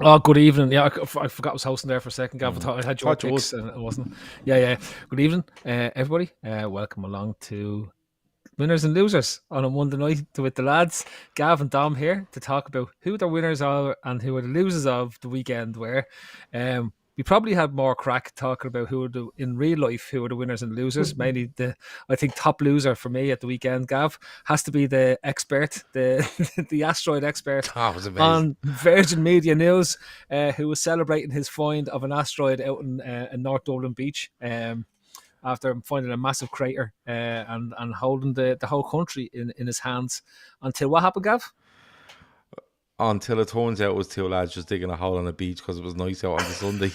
Oh, good evening. Yeah, I forgot I was hosting there for a second, Gav. I Mm. thought I had your Thought you would. picks and it wasn't. Yeah. Good evening, everybody. Welcome along to Winners and Losers on a Monday night with the lads, Gav and Dom here to talk about who the winners are and who are the losers of the weekend were. We probably had more crack talking about who are in real life who are the winners and losers. Mainly I think top loser for me at the weekend, Gav, has to be the expert, the the asteroid expert That was amazing. on Virgin Media News, who was celebrating his find of an asteroid out in North Dublin Beach. After finding a massive crater and holding the whole country in his hands until what happened, Gav? Until it turns out it was two lads just digging a hole on the beach because it was nice out on the Sunday.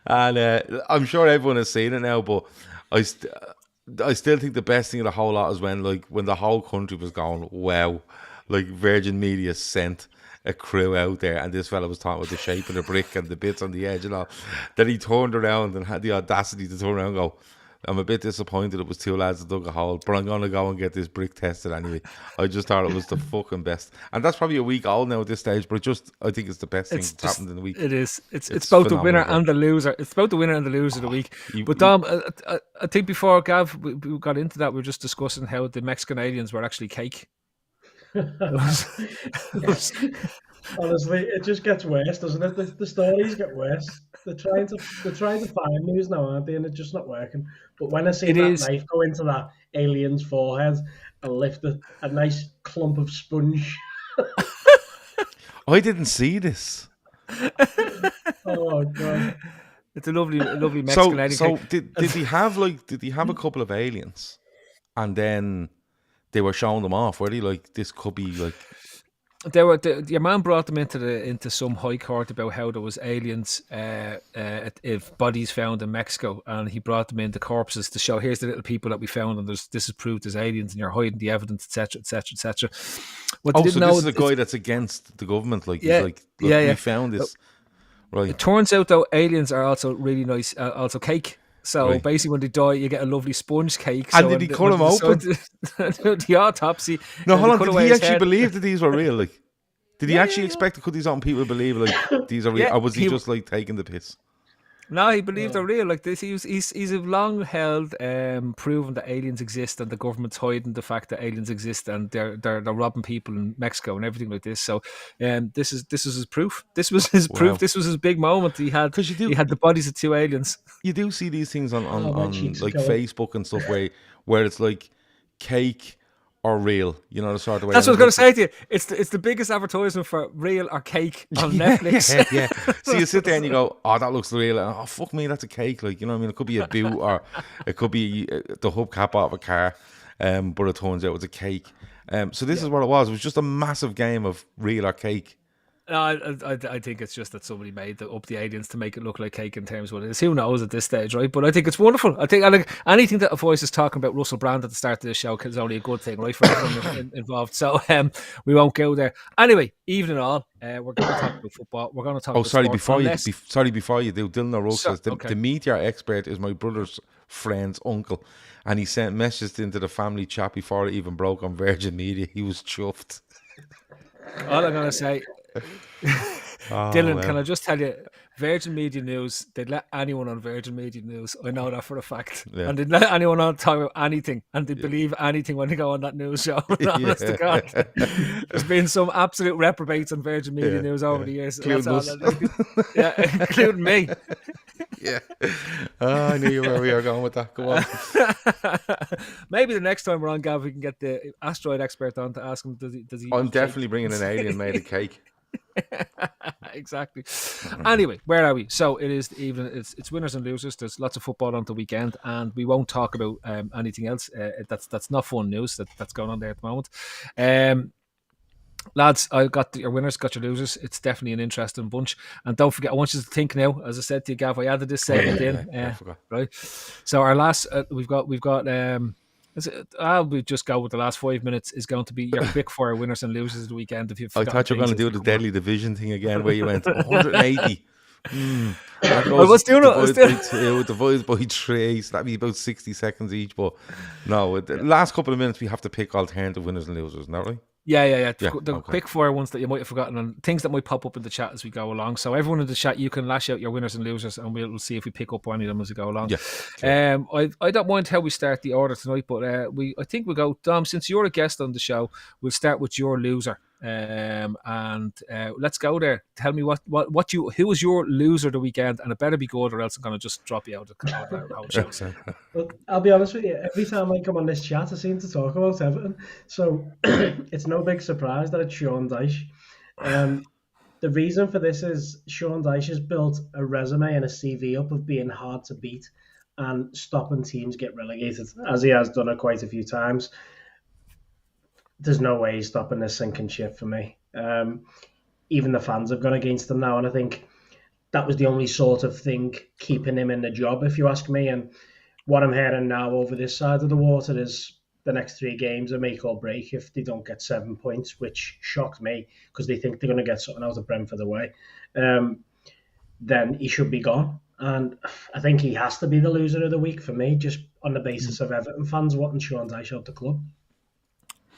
And I'm sure everyone has seen it now, but I still think the best thing of the whole lot is when the whole country was going, wow, like Virgin Media sent a crew out there, and this fella was talking about the shape of the brick and the bits on the edge and all. Then he turned around and had the audacity to turn around and go, I'm a bit disappointed it was two lads that dug a hole, but I'm going to go and get this brick tested anyway. I just thought it was the fucking best. And that's probably a week old now at this stage, but I think it's the best thing that's happened in the week. It is. It's both the winner and the loser. It's both the winner and the loser of the week. But Dom, I think before, Gav, we got into that, we were just discussing how the Mexican aliens were actually cake. Honestly, it just gets worse, doesn't it? The stories get worse. They're trying to find news now, aren't they? And it's just not working. But when I see knife go into that alien's forehead and lift a nice clump of sponge. I didn't see this. Oh god. It's a lovely Mexican alien. So did he have a couple of aliens and then they were showing them off? Were they like, this could be like, your man brought them into some high court about how there was aliens if bodies found in Mexico, and he brought them into corpses to show, here's the little people that we found, and this is proof there's aliens, and you're hiding the evidence, etc. So this is a guy that's against the government, like, yeah, he's like, look, we found this. Right. It turns out though aliens are also really nice, also cake. So basically, when they die, you get a lovely sponge cake. And did he cut them open? The autopsy. No, hold on. Did he actually believe that these were real? Like, did he actually expect to cut these on people to believe like these are real, or was he just like taking the piss? No, he believed they're real. Like this, he's long held proven that aliens exist, and the government's hiding the fact that aliens exist, and they're robbing people in Mexico and everything like this. So, this is his proof. This was his proof. This was his big moment. He had the bodies of two aliens. You do see these things on like Facebook and stuff where it's like cake or real, you know, the sort of way. That's what I was going to say to you. It's the biggest advertisement for real or cake on Netflix. Yeah. So you sit there and you go, oh, that looks real. And, oh, fuck me, that's a cake. Like, you know what I mean? It could be a boot or it could be the hubcap out of a car. But it turns out it was a cake. So this is what it was. It was just a massive game of real or cake. No, I think it's just that somebody made up the aliens to make it look like cake in terms of what it is. Who knows at this stage, right? But I think it's wonderful. I think anything that a voice is talking about Russell Brand at the start of the show is only a good thing, right, for everyone involved. So we won't go there. Anyway, evening all. We're going to talk about football. We're going to talk about sorry, sports. before you do, Dylan O'Rourke says the meteor expert is my brother's friend's uncle, and he sent messages into the family chat before it even broke on Virgin Media. He was chuffed. All I'm going to say, Dylan, can I just tell you, Virgin Media News, they'd let anyone on Virgin Media News. I know that for a fact. Yeah. And they'd let anyone on talk about anything, and they'd believe anything when they go on that news show. Honest to God. There's been some absolute reprobates on Virgin Media News over the years. Including us. Including me. Yeah. I knew where we were going with that. Go on. Maybe the next time we're on, Gav, we can get the asteroid expert on to ask him, does he I'm definitely bringing an alien made of cake. Exactly. Anyway, where are we? So it is the evening. It's winners and losers. There's lots of football on the weekend, and we won't talk about anything else. That's not fun news that's going on there at the moment. Lads, I got your winners, got your losers. It's definitely an interesting bunch. And don't forget, I want you to think now. As I said to you, Gav, I added this segment in. Right. So our last, we've got. We'll just go with the last 5 minutes. Is going to be your quick fire winners and losers of the weekend. If I thought you were going to do the deadly division thing again, where you went 180. I was doing it. Divided by 3, so that'd be about 60 seconds each. But no, the last couple of minutes we have to pick alternative winners and losers, not right? Yeah. Yeah, The okay. quick fire ones that you might have forgotten and things that might pop up in the chat as we go along. So everyone in the chat, you can lash out your winners and losers, and we'll see if we pick up any of them as we go along. Yeah, cool. I don't mind how we start the order tonight, but I think we'll go, Dom, since you're a guest on the show, we'll start with your loser. And let's go there. Tell me who was your loser the weekend, and it better be good, or else I'm gonna just drop you out of the whole show. But I'll be honest with you, every time I come on this chat, I seem to talk about Everton. So it's no big surprise that it's Sean Dyche. The reason for this is Sean Dyche has built a resume and a CV up of being hard to beat and stopping teams get relegated, as he has done it quite a few times. There's no way he's stopping this sinking ship for me. Even the fans have gone against him now, and I think that was the only sort of thing keeping him in the job, if you ask me. And what I'm hearing now over this side of the water is the next 3 games are make or break if they don't get 7 points, which shocked me because they think they're going to get something out of Brentford away. Then he should be gone. And I think he has to be the loser of the week for me, just on the basis of Everton fans wanting Sean Dyche out the club.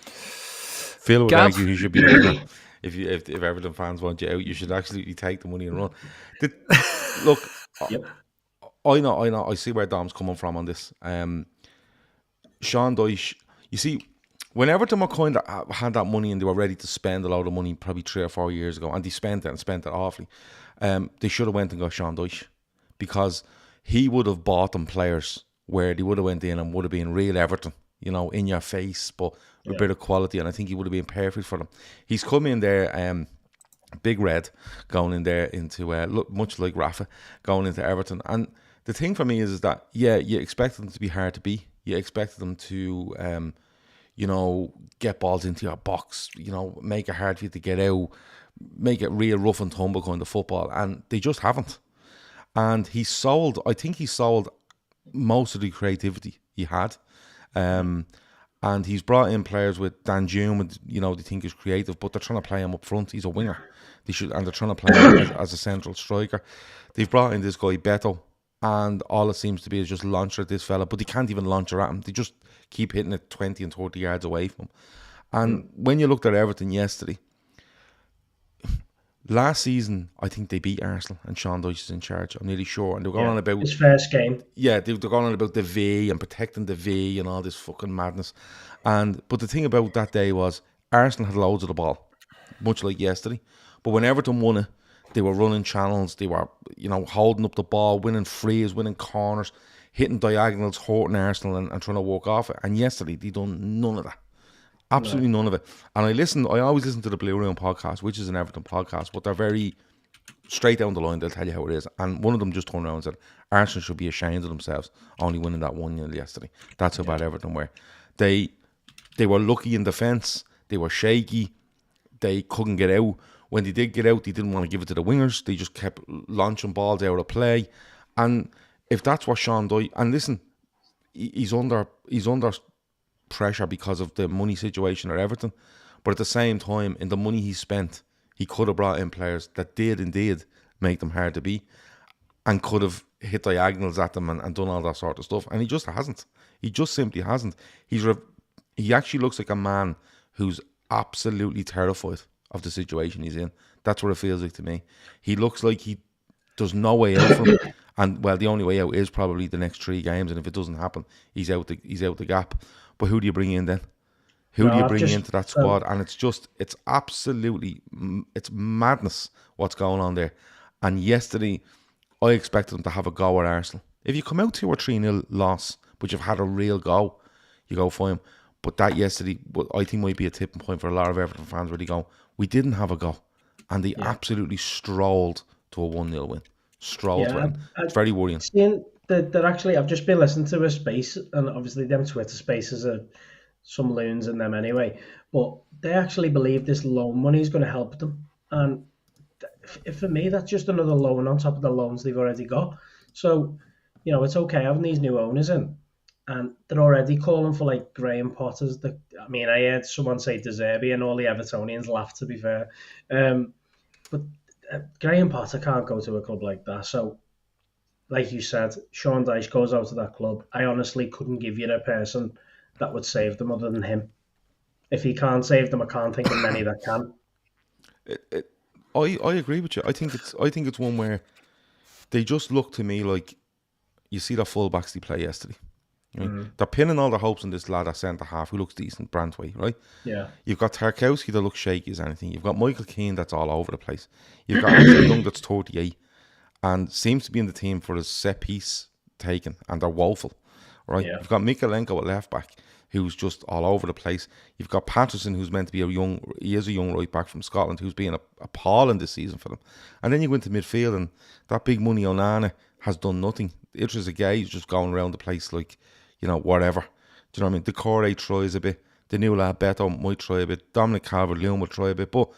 Phil would argue he should be the winner. If Everton fans want you out, you should actually take the money and run. Look, Yep. I know. I see where Dom's coming from on this. Sean Dyche, you see, when Everton were kind of had that money and they were ready to spend a lot of money, probably 3 or 4 years ago, and they spent it awfully, they should have went and got Sean Dyche, because he would have bought them players where they would have went in and would have been real Everton, in your face, but with a bit of quality, and I think he would have been perfect for them. He's come in there, big red, going in there into, much like Rafa, going into Everton. And the thing for me is that, you expected them to be hard to beat. You expected them to, get balls into your box, make it hard for you to get out, make it real rough and tumble kind of football, and they just haven't. And I think he sold most of the creativity he had. And he's brought in players with Dan June, they think he's creative, but they're trying to play him up front. He's a winger. And they're trying to play him as a central striker. They've brought in this guy, Beto, and all it seems to be is just launcher at this fella, but they can't even launcher at him. They just keep hitting it 20 and 30 yards away from him. And when you looked at Everton yesterday, last season, I think they beat Arsenal, and Sean Dyche is in charge. I'm nearly sure. And they were going on about his first game. Yeah, they're going on about the V and protecting the V and all this fucking madness. But the thing about that day was Arsenal had loads of the ball, much like yesterday. But when Everton won it, they were running channels. They were, holding up the ball, winning frees, winning corners, hitting diagonals, hurting Arsenal, and trying to walk off it. And yesterday, they done none of that. Absolutely none of it. And I always listen to the Blue Room podcast, which is an Everton podcast, but they're very straight down the line. They'll tell you how it is. And one of them just turned around and said, Arsenal should be ashamed of themselves only winning that 1-0 yesterday. That's how bad Everton were. They were lucky in defence. They were shaky. They couldn't get out. When they did get out, they didn't want to give it to the wingers. They just kept launching balls out of play. And if that's what Sean Dyche... And listen, he's under pressure because of the money situation at Everton. But at the same time, in the money he spent, he could have brought in players that did indeed make them hard to beat, and could have hit diagonals at them and done all that sort of stuff. And he just hasn't. He just simply hasn't. He actually looks like a man who's absolutely terrified of the situation he's in. That's what it feels like to me. He looks like there's no way out for him. And, the only way out is probably the next 3 games. And if it doesn't happen, he's out the gap. But who do you bring in then? Who do you bring into that squad? And it's absolutely, it's madness what's going on there. And yesterday, I expected them to have a go at Arsenal. If you come out 2 or 3-0 loss, but you've had a real go, you go fine. But that yesterday, I think might be a tipping point for a lot of Everton fans where they go, we didn't have a go. And they absolutely strolled to a 1-0 win. It's very worrying. They're actually, I've just been listening to a space, and obviously them Twitter spaces are some loons in them anyway, but they actually believe this loan money is going to help them. And for me, that's just another loan on top of the loans they've already got. So, it's okay having these new owners in. And they're already calling for Graham Potter's. I heard someone say De Zerbi, and all the Evertonians laughed, to be fair. But Graham Potter can't go to a club like that. So, like you said, Sean Dyche goes out to that club. I honestly couldn't give you a person that would save them other than him. if he can't save them, I can't think of many that can. I agree with you. I think it's one where they just look to me like, you see the fullbacks they play yesterday. Right? They're pinning all their hopes on this lad at centre half who looks decent, Brantway, right? Yeah. You've got Tarkowski that looks shaky as anything. You've got Michael Keane that's all over the place. You've got Andrew Young that's 38 and seems to be in the team for his set piece taken, and they're woeful, right? Yeah. You've got Mikalenko at left back who's just all over the place. You've got Patterson who's meant to be a young right back from Scotland who's been appalling this season for them. And then you go into midfield and that big money Onana has done nothing. Idris Gueye is just going around the place like, whatever. Do you know what I mean? The Corey tries a bit. The new lad Beto might try a bit. Dominic Calvert-Lewin will try a bit. But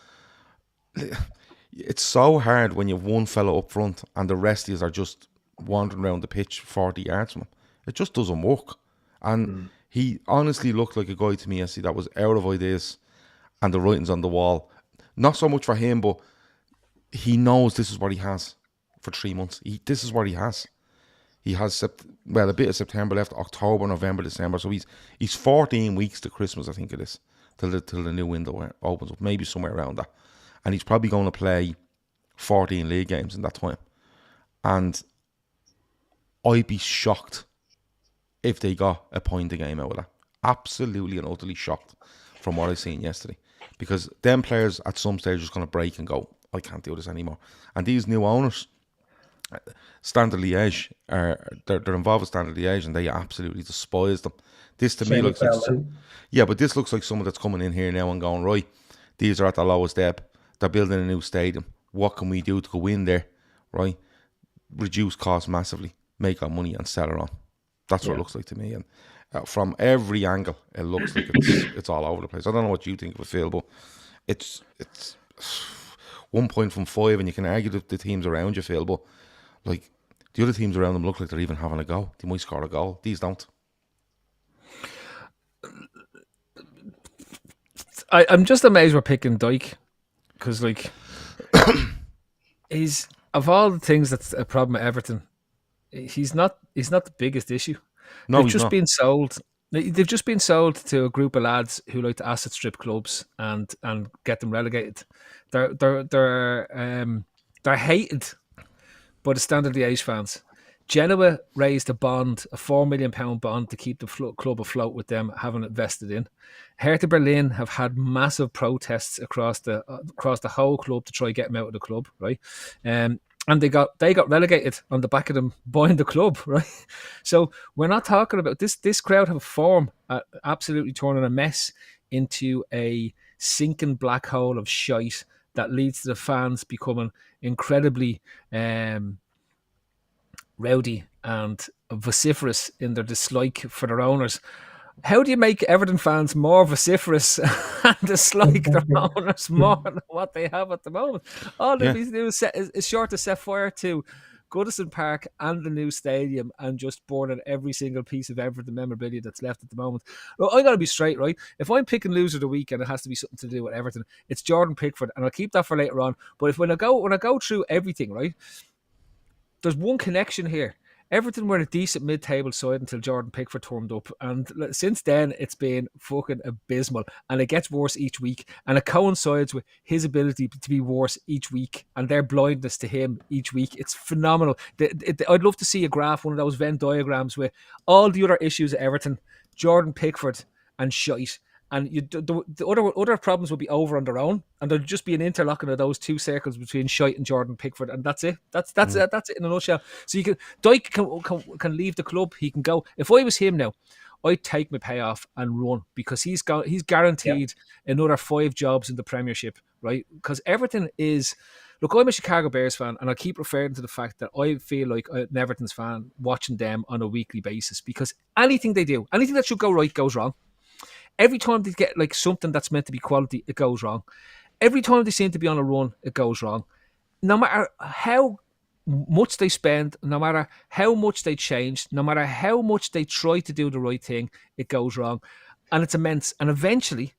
it's so hard when you have one fella up front and the rest of you are just wandering around the pitch 40 yards from him. It just doesn't work. And he honestly looked like a guy to me yesterday that was out of ideas and the writing's on the wall. Not so much for him, but he knows this is what he has for 3 months. This is what he has. He has a bit of September left, October, November, December. So he's 14 weeks to Christmas, I think it is, till the new window opens up, maybe somewhere around that. And he's probably going to play 14 league games in that time. And I'd be shocked if they got a point a game out of that. Absolutely and utterly shocked from what I seen yesterday. Because them players at some stage are just going to break and go, I can't do this anymore. And these new owners, Standard Liège, they're involved with Standard Liège and they absolutely despise them. This to me looks like... but this looks like someone that's coming in here now and going, right, these are at the lowest ebb. They're building a new stadium. What can we do to go in there, right? Reduce costs massively, make our money and sell it on. That's what it looks like to me. And from every angle, it looks like it's all over the place. I don't know what you think of it, Phil, but it's 1 point from 5, and you can argue the teams around you, Phil, but like the other teams around them look like they're even having a go. They might score a goal. These don't. I'm just amazed we're picking Dyche because, like, he's of all the things that's a problem at Everton. He's not the biggest issue. No, they've he's just not. been sold. They've just been sold to a group of lads who like to asset strip clubs and get them relegated. They're hated by the Standard Liège fans. Genoa raised a bond, a £4 million bond to keep the club afloat with them having invested in. Hertha Berlin have had massive protests across the whole club to try and get them out of the club, right? And they got relegated on the back of them buying the club, right? So we're not talking about this. This crowd have formed absolutely turning a mess into a sinking black hole of shite that leads to the fans becoming incredibly rowdy and vociferous in their dislike for their owners. How do you make Everton fans more vociferous and dislike their owners more than what they have at the moment? All they need to do is sure to set fire to Goodison Park and the new stadium and just burn out every single piece of Everton memorabilia that's left at the moment. Well, I got to be straight, right? If I'm picking loser of the week and it has to be something to do with Everton, it's Jordan Pickford, and I'll keep that for later on. But when I go through everything, right, there's one connection here. Everton were a decent mid-table side until Jordan Pickford turned up, and since then it's been fucking abysmal, and it gets worse each week, and it coincides with his ability to be worse each week and their blindness to him each week. It's phenomenal. I'd love to see a graph, one of those Venn diagrams with all the other issues at Everton, Jordan Pickford and shite. And the other problems will be over on their own, and there'll just be an interlocking of those two circles between shite and Jordan Pickford, and that's it. That's it in a nutshell. So Dyche can leave the club. He can go. If I was him now, I'd take my payoff and run, because he's guaranteed another 5 jobs in the Premiership, right? Because Everton is. Look, I'm a Chicago Bears fan, and I keep referring to the fact that I feel like an Everton's fan watching them on a weekly basis, because anything they do, anything that should go right goes wrong. Every time they get like something that's meant to be quality, it goes wrong. Every time they seem to be on a run, it goes wrong. No matter how much they spend, no matter how much they change, no matter how much they try to do the right thing, it goes wrong. And it's immense. And eventually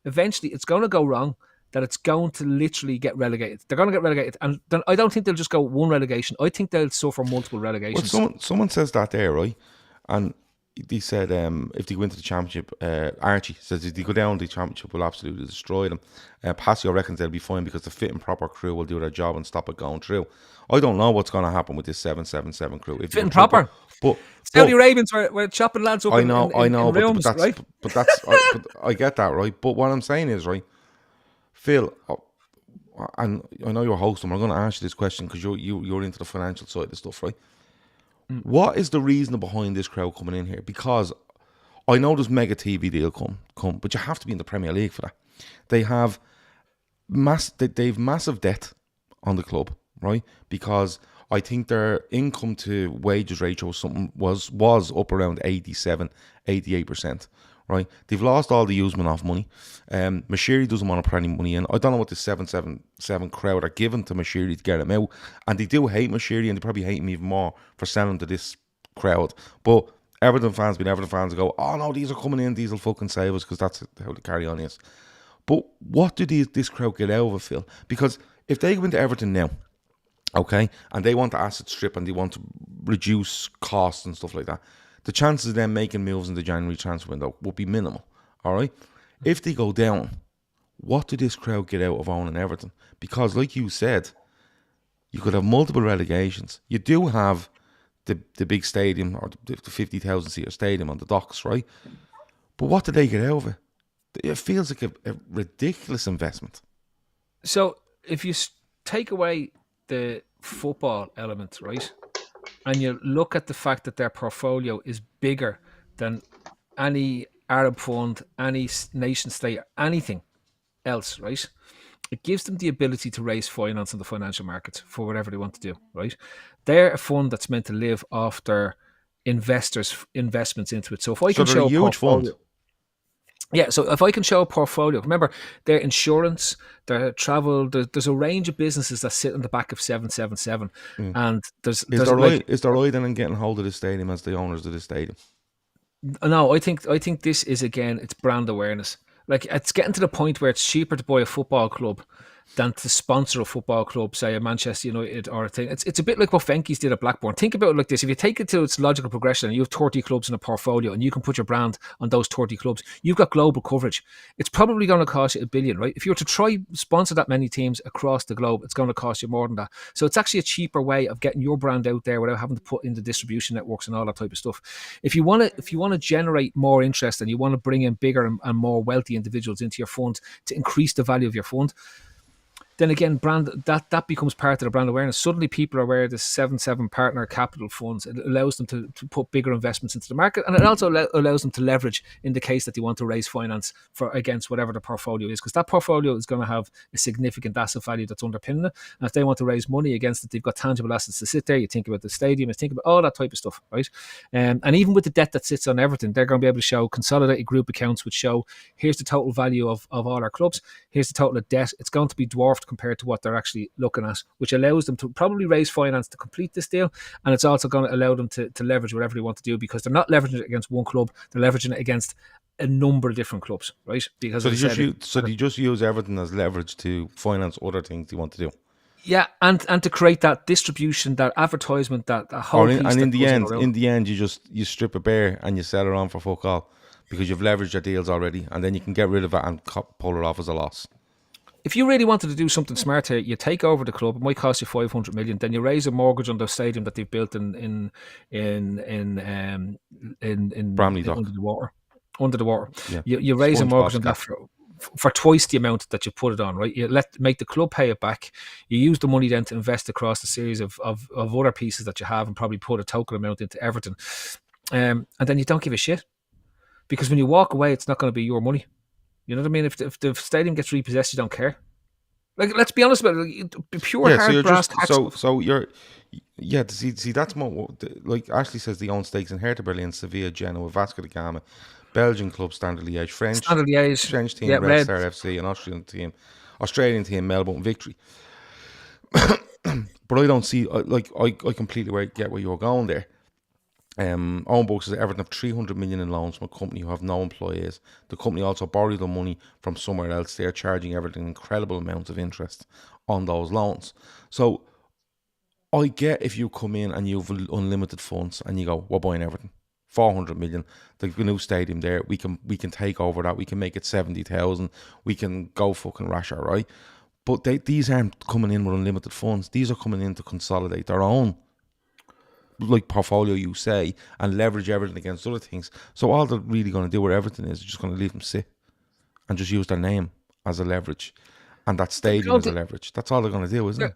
it's going to go wrong, that it's going to literally get relegated. They're going to get relegated. And then I don't think they'll just go one relegation. I think they'll suffer multiple relegations. Well, someone says that there, right? And They said if they go into the championship, Archie says if they go down, the championship will absolutely destroy them. Passio reckons they'll be fine because the fit and proper crew will do their job and stop it going through. I don't know what's going to happen with this 777 crew. If Fit and proper. But Saudi Arabians were chopping lads up I know, in rooms, right? But I get that, right? But what I'm saying is, right, Phil, and I know you're hosting, I'm going to ask you this question because you're into the financial side of stuff, right? What is the reason behind this crowd coming in here? Because I know there's mega TV deal come, but you have to be in the Premier League for that. They have they've massive debt on the club, right? Because I think their income to wages ratio was up around 87, 88%, right? They've lost all the Usman off money. Mashiri doesn't want to put any money in. I don't know what the 777 crowd are giving to Mashiri to get him out. And they do hate Mashiri, and they probably hate him even more for selling to this crowd. But Everton fans go, oh no, these are coming in, these will fucking save us, because that's how the carry on is. But what do this crowd get out of it, Phil? Because if they go into Everton now, okay, and they want to asset strip and they want to reduce costs and stuff like that, the chances of them making moves in the January transfer window would be minimal, all right? If they go down, what do this crowd get out of owning Everton? Because like you said, you could have multiple relegations. You do have the big stadium, or the 50,000 seater stadium on the docks, right? But what do they get out of it? It feels like a ridiculous investment. So if you take away the football element, right, and you look at the fact that their portfolio is bigger than any Arab fund, any nation state, anything else, right, it gives them the ability to raise finance in the financial markets for whatever they want to do, right? They're a fund that's meant to live off their investors' investments into it. So if I can show a huge fund. Yeah, so if I can show a portfolio, remember, their insurance, their travel, there's a range of businesses that sit on the back of 777. And there's is there right then in getting hold of the stadium as the owners of the stadium? No, I think this is, again, it's brand awareness. Like, it's getting to the point where it's cheaper to buy a football club than to sponsor a football club, say a Manchester United or a thing. It's a bit like what Venky's did at Blackburn. Think about it like this. If you take it to its logical progression and you have 30 clubs in a portfolio and you can put your brand on those 30 clubs, you've got global coverage. It's probably going to cost you $1 billion, right? If you were to try sponsor that many teams across the globe, it's going to cost you more than that. So it's actually a cheaper way of getting your brand out there without having to put in the distribution networks and all that type of stuff. If you want to generate more interest and you want to bring in bigger and more wealthy individuals into your fund to increase the value of your fund, then again, that becomes part of the brand awareness. Suddenly people are aware of the 7-7 partner capital funds. It allows them to put bigger investments into the market, and it also allows them to leverage in the case that they want to raise finance against whatever the portfolio is, because that portfolio is going to have a significant asset value that's underpinning it. And if they want to raise money against it, they've got tangible assets to sit there. You think about the stadium, you think about all that type of stuff, right? And even with the debt that sits on Everton, they're going to be able to show consolidated group accounts, which show here's the total value of all our clubs, here's the total of debt. It's going to be dwarfed compared to what they're actually looking at, which allows them to probably raise finance to complete this deal. And it's also going to allow them to leverage whatever they want to do, because they're not leveraging it against one club, they're leveraging it against a number of different clubs, right? Because so you just use everything as leverage to finance other things you want to do. Yeah, and to create that distribution, that advertisement, that whole piece. And in the end, you strip it bare and you sell it on for fuck all, because you've leveraged your deals already, and then you can get rid of it and pull it off as a loss. If you really wanted to do something smart here, you take over the club. It might cost you 500 million. Then you raise a mortgage on the stadium that they've built in Bramley Dock, under the water. Yeah. You raise a mortgage on that for twice the amount that you put it on, right? You make the club pay it back. You use the money then to invest across the series of other pieces that you have, and probably put a token amount into Everton. And then you don't give a shit, because when you walk away, it's not going to be your money. You know what I mean? If the stadium gets repossessed, you don't care. Like, let's be honest about it. Pure hard brass tax. So you're, yeah. See, that's more like Ashley says. They own stakes in Hertha Berlin, Sevilla, Genoa, Vasco da Gama, Belgian club Standard Liège, French team, Red Star FC, an Australian team, Melbourne Victory. But I don't see, I completely get where you're going there. Owen Books says Everton have 300 million in loans from a company who have no employees. The company also borrowed the money from somewhere else. They're charging Everton incredible amounts of interest on those loans. So I get if you come in and you've unlimited funds and you go, we're buying Everton 400 million. The new stadium there, we can take over that. We can make it 70,000. We can go fucking rasher, right? But these aren't coming in with unlimited funds. These are coming in to consolidate their own like portfolio, you say, and leverage everything against other things. So all they're really going to do with everything is just going to leave them sit and just use their name as a leverage and that stadium as a leverage. That's all they're going to do, isn't it?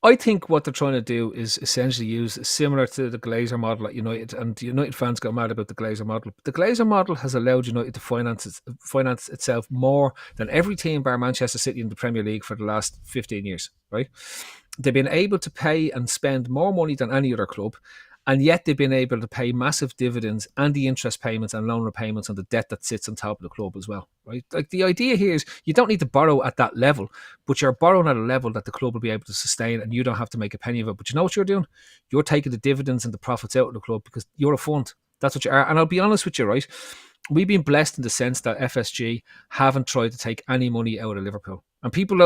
I think what they're trying to do is essentially use similar to the Glazer model at United, and United fans got mad about the Glazer model. The Glazer model has allowed United to finance itself more than every team bar Manchester City in the Premier League for the last 15 years, right? They've been able to pay and spend more money than any other club, and yet they've been able to pay massive dividends and the interest payments and loan repayments on the debt that sits on top of the club as well, right? Like the idea here is you don't need to borrow at that level, but you're borrowing at a level that the club will be able to sustain and you don't have to make a penny of it. But you know what you're doing? You're taking the dividends and the profits out of the club because you're a fund. That's what you are. And I'll be honest with you, right? We've been blessed in the sense that FSG haven't tried to take any money out of Liverpool. And people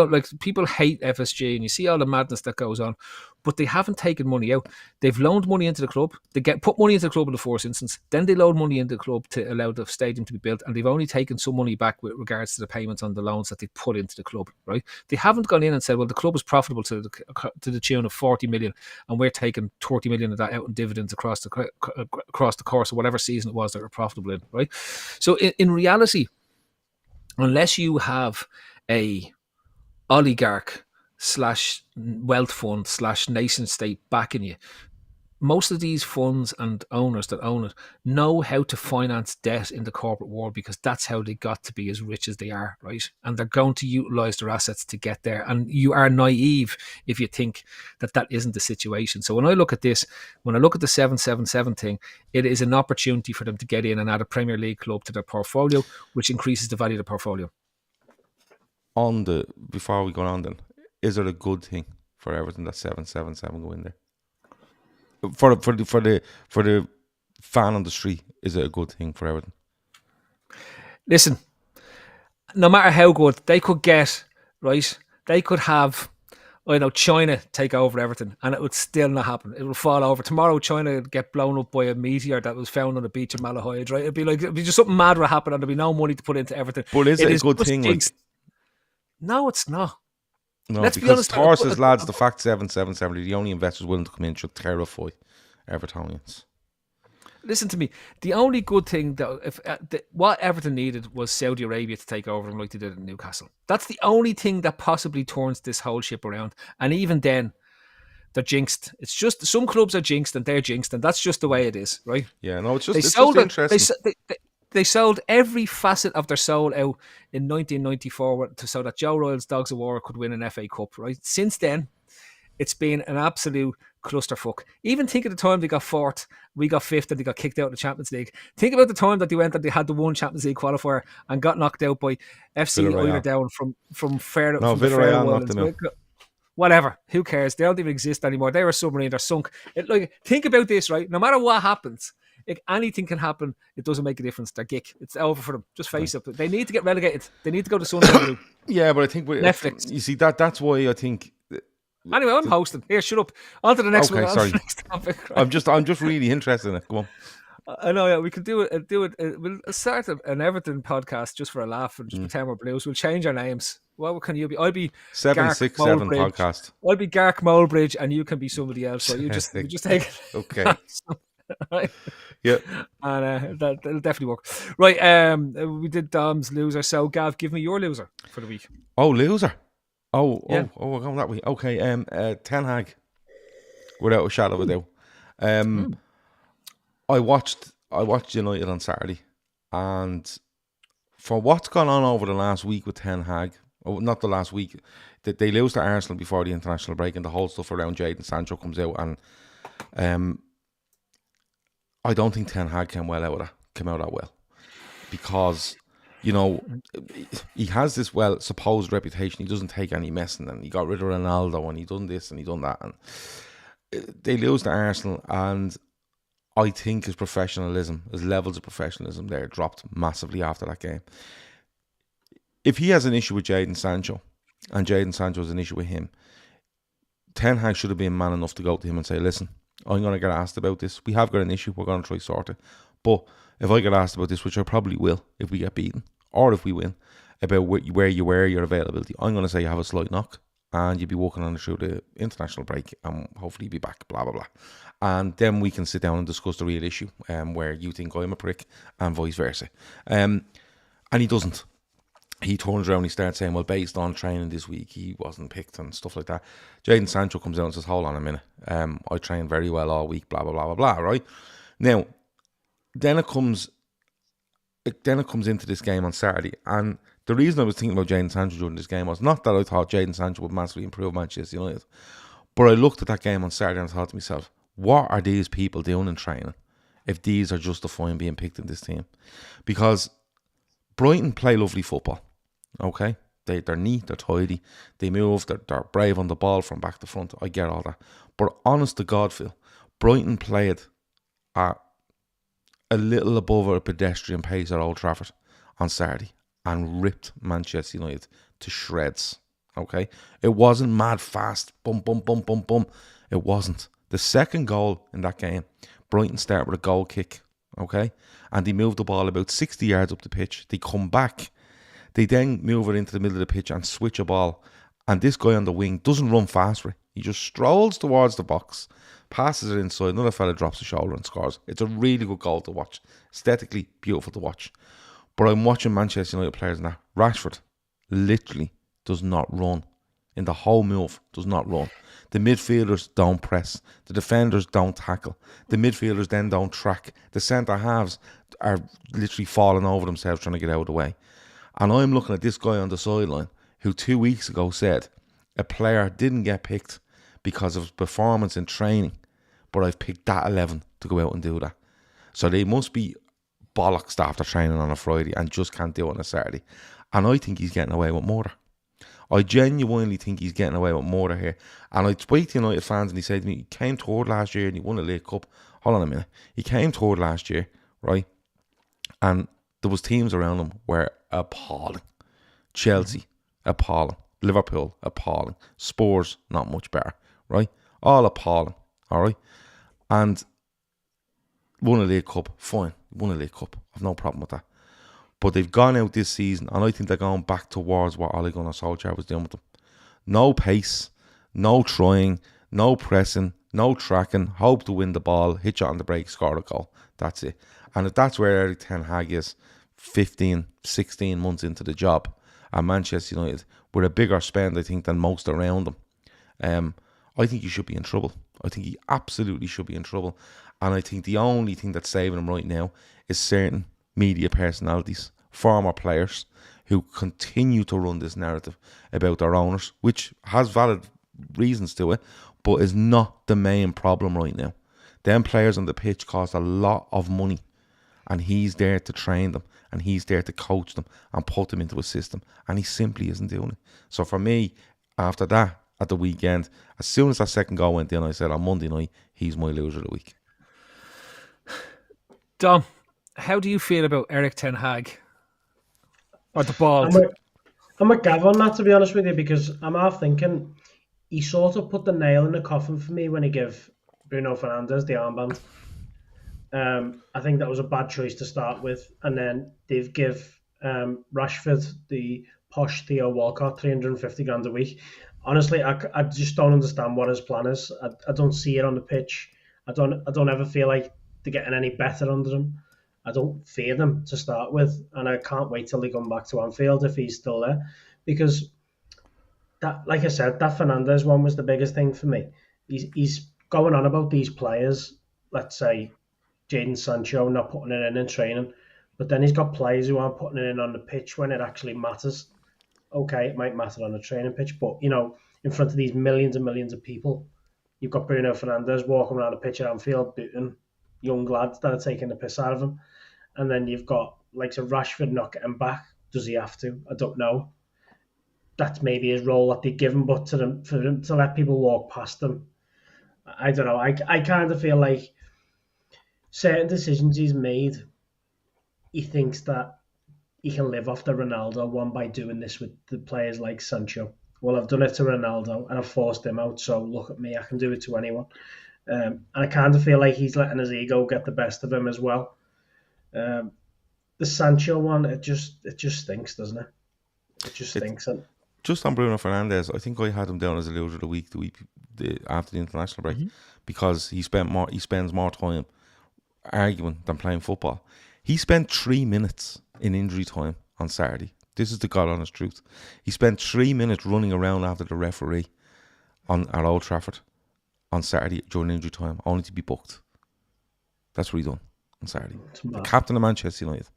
hate FSG, and you see all the madness that goes on, but they haven't taken money out. They've loaned money into the club. They put money into the club in the first instance. Then they loan money into the club to allow the stadium to be built, and they've only taken some money back with regards to the payments on the loans that they put into the club. Right? They haven't gone in and said, "Well, the club is profitable to the tune of 40 million, and we're taking 30 million of that out in dividends across the course of whatever season it was that we're profitable in." Right? So in reality, unless you have a oligarch / wealth fund / nation state backing you, most of these funds and owners that own it know how to finance debt in the corporate world because that's how they got to be as rich as they are, right? And they're going to utilize their assets to get there. And you are naive if you think that isn't the situation. So when I look at this, when I look at the 777 thing, it is an opportunity for them to get in and add a Premier League club to their portfolio, which increases the value of the portfolio. Before we go on then, is it a good thing for Everton that 777 go in there? For the fan on the street, is it a good thing for Everton? Listen, no matter how good they could get, right? They could have, China take over Everton, and it would still not happen. It will fall over tomorrow. China would get blown up by a meteor that was found on the beach of Malahide, right? It'd be just something mad would happen, and there'd be no money to put into Everton. But is it a good thing? No, it's not. No, let's be honest. Horses, lads, the fact 777, the only investors willing to come in should terrify Evertonians. Listen to me. The only good thing that what Everton needed was Saudi Arabia to take over them like they did in Newcastle. That's the only thing that possibly turns this whole ship around. And even then, they're jinxed. It's just some clubs are jinxed and they're jinxed, and that's just the way it is, right? Yeah, no, it's just interesting. They sold every facet of their soul out in 1994 so that Joe Royle's Dogs of War could win an FA Cup, right? Since then, it's been an absolute clusterfuck. Even think of the time they got fourth, we got fifth, and they got kicked out of the Champions League. Think about the time that they went and they had the one Champions League qualifier and got knocked out by FC Eiderdown from Fair. No, Villarreal knocked them out. Whatever, who cares? They don't even exist anymore. They were a submarine, they're sunk. Think about this, right? No matter what happens, anything can happen. It doesn't make a difference. They're geek. It's over for them. Just face it. They need to get relegated. They need to go to Sunday. Yeah, but I think Netflix. You see that's why I think. Anyway, I'm hosting. Here, shut up. On to the next one. Sorry. Next topic, right? I'm just really interested in it. Go on. I know. Yeah, we could do it. We'll start an Everton podcast just for a laugh and just pretend we're Blues. We'll change our names. What can you be? I'll be 767 podcast. I'll be Gark Mulebridge, and you can be somebody else. So you just take it. Okay. Right. Yeah. And that'll definitely work. Right. We did Dom's loser. So Gav, give me your loser for the week. Oh, loser. We're going that way. Okay. Ten Hag, without a shadow of a doubt. I watched United on Saturday, and for what's gone on over the last week with Ten Hag, not the last week, they lose to Arsenal before the international break, and the whole stuff around Jadon Sancho comes out, and I don't think Ten Hag came out that well, because he has this supposed reputation. He doesn't take any messing, and he got rid of Ronaldo, and he done this and he done that, and they lose to Arsenal, and I think his levels of professionalism there dropped massively after that game. If he has an issue with Jadon Sancho, and Jadon Sancho has an issue with him, Ten Hag should have been man enough to go to him and say, listen, I'm going to get asked about this. We have got an issue. We're going to try sort it. But if I get asked about this, which I probably will if we get beaten or if we win, about where you were, your availability, I'm going to say you have a slight knock and you'll be working on it through the international break and hopefully be back, blah, blah, blah. And then we can sit down and discuss the real issue, where you think I'm a prick and vice versa. And he doesn't. He turns around and he starts saying, well, based on training this week, he wasn't picked and stuff like that. Jadon Sancho comes out and says, hold on a minute. I trained very well all week, blah, blah, blah, blah, blah, right? Now, then it comes into this game on Saturday. And the reason I was thinking about Jadon Sancho during this game was not that I thought Jadon Sancho would massively improve Manchester United, but I looked at that game on Saturday and thought to myself, what are these people doing in training if these are justifying being picked in this team? Because Brighton play lovely football. Okay, they're neat, they're tidy, they move, they're brave on the ball from back to front. I get all that, but honest to God, Phil, Brighton played at a little above a pedestrian pace at Old Trafford on Saturday and ripped Manchester United to shreds. Okay, it wasn't mad fast, bum bum bum bum bum. It wasn't. The second goal in that game, Brighton started with a goal kick. Okay, and they moved the ball about 60 yards up the pitch. They come back. They then move it into the middle of the pitch and switch a ball. And this guy on the wing doesn't run fast for it. He just strolls towards the box, passes it inside. Another fella drops the shoulder and scores. It's a really good goal to watch. Aesthetically beautiful to watch. But I'm watching Manchester United players now. Rashford literally does not run. In the whole move, does not run. The midfielders don't press. The defenders don't tackle. The midfielders then don't track. The centre halves are literally falling over themselves trying to get out of the way. And I'm looking at this guy on the sideline who 2 weeks ago said a player didn't get picked because of his performance in training, but I've picked that 11 to go out and do that. So they must be bollocks after training on a Friday and just can't do it on a Saturday. And I think he's getting away with murder. I genuinely think he's getting away with murder here. And I speak to United fans and he said to me, he came third last year and he won a League Cup. Hold on a minute. He came third last year, right? And there was teams around him were appalling. Chelsea, appalling. Liverpool, appalling. Spurs, not much better, right? All appalling, all right? And won a League Cup, fine. Won a League Cup. I've no problem with that. But they've gone out this season, and I think they're going back towards what Ole Gunnar Solskjaer was doing with them. No pace, no trying, no pressing, no tracking, hope to win the ball, hit you on the break, score a goal. That's it. And if that's where Erik ten Hag is 15, 16 months into the job at Manchester United, with a bigger spend, I think, than most around them, I think he should be in trouble. I think he absolutely should be in trouble. And I think the only thing that's saving him right now is certain media personalities, former players, who continue to run this narrative about their owners, which has valid reasons to it, but is not the main problem right now. Them players on the pitch cost a lot of money, and he's there to train them, and he's there to coach them and put them into a system, and he simply isn't doing it. So for me, after that, at the weekend, as soon as that second goal went in, I said on Monday night, he's my loser of the week. Dom, how do you feel about Erik ten Hag? Or the ball? I'm a Gav on that, to be honest with you, because I'm half thinking he sort of put the nail in the coffin for me when he gave Bruno Fernandes the armband. I think that was a bad choice to start with, and then they've give Rashford the posh Theo Walcott 350 grand a week. Honestly, I just don't understand what his plan is. I don't see it on the pitch. I don't ever feel like they're getting any better under him. I don't fear them to start with, and I can't wait till they come back to Anfield if he's still there, because that, like I said, that Fernandes one was the biggest thing for me. He's going on about these players, let's say Jadon Sancho not putting it in training, but then he's got players who aren't putting it in on the pitch when it actually matters. Okay, it might matter on the training pitch, but you know, in front of these millions and millions of people, you've got Bruno Fernandes walking around the pitch at Anfield booting young lads that are taking the piss out of him. And then you've got like so Rashford not getting back. Does he have to? I don't know. That's maybe his role that they give him, but for him to let people walk past him, I don't know. I kind of feel like certain decisions he's made, he thinks that he can live off the Ronaldo one by doing this with the players like Sancho. Well, I've done it to Ronaldo and I've forced him out, so look at me, I can do it to anyone. And I kind of feel like he's letting his ego get the best of him as well. The Sancho one, it just stinks, doesn't it? It just stinks. And just on Bruno Fernandes, I think I had him down as a loser of the week after the international break because he spends more time arguing than playing football. He spent 3 minutes in injury time on Saturday. This is the God honest truth. He spent 3 minutes running around after the referee at Old Trafford on Saturday during injury time, only to be booked. That's what he done on Saturday. The captain of Manchester United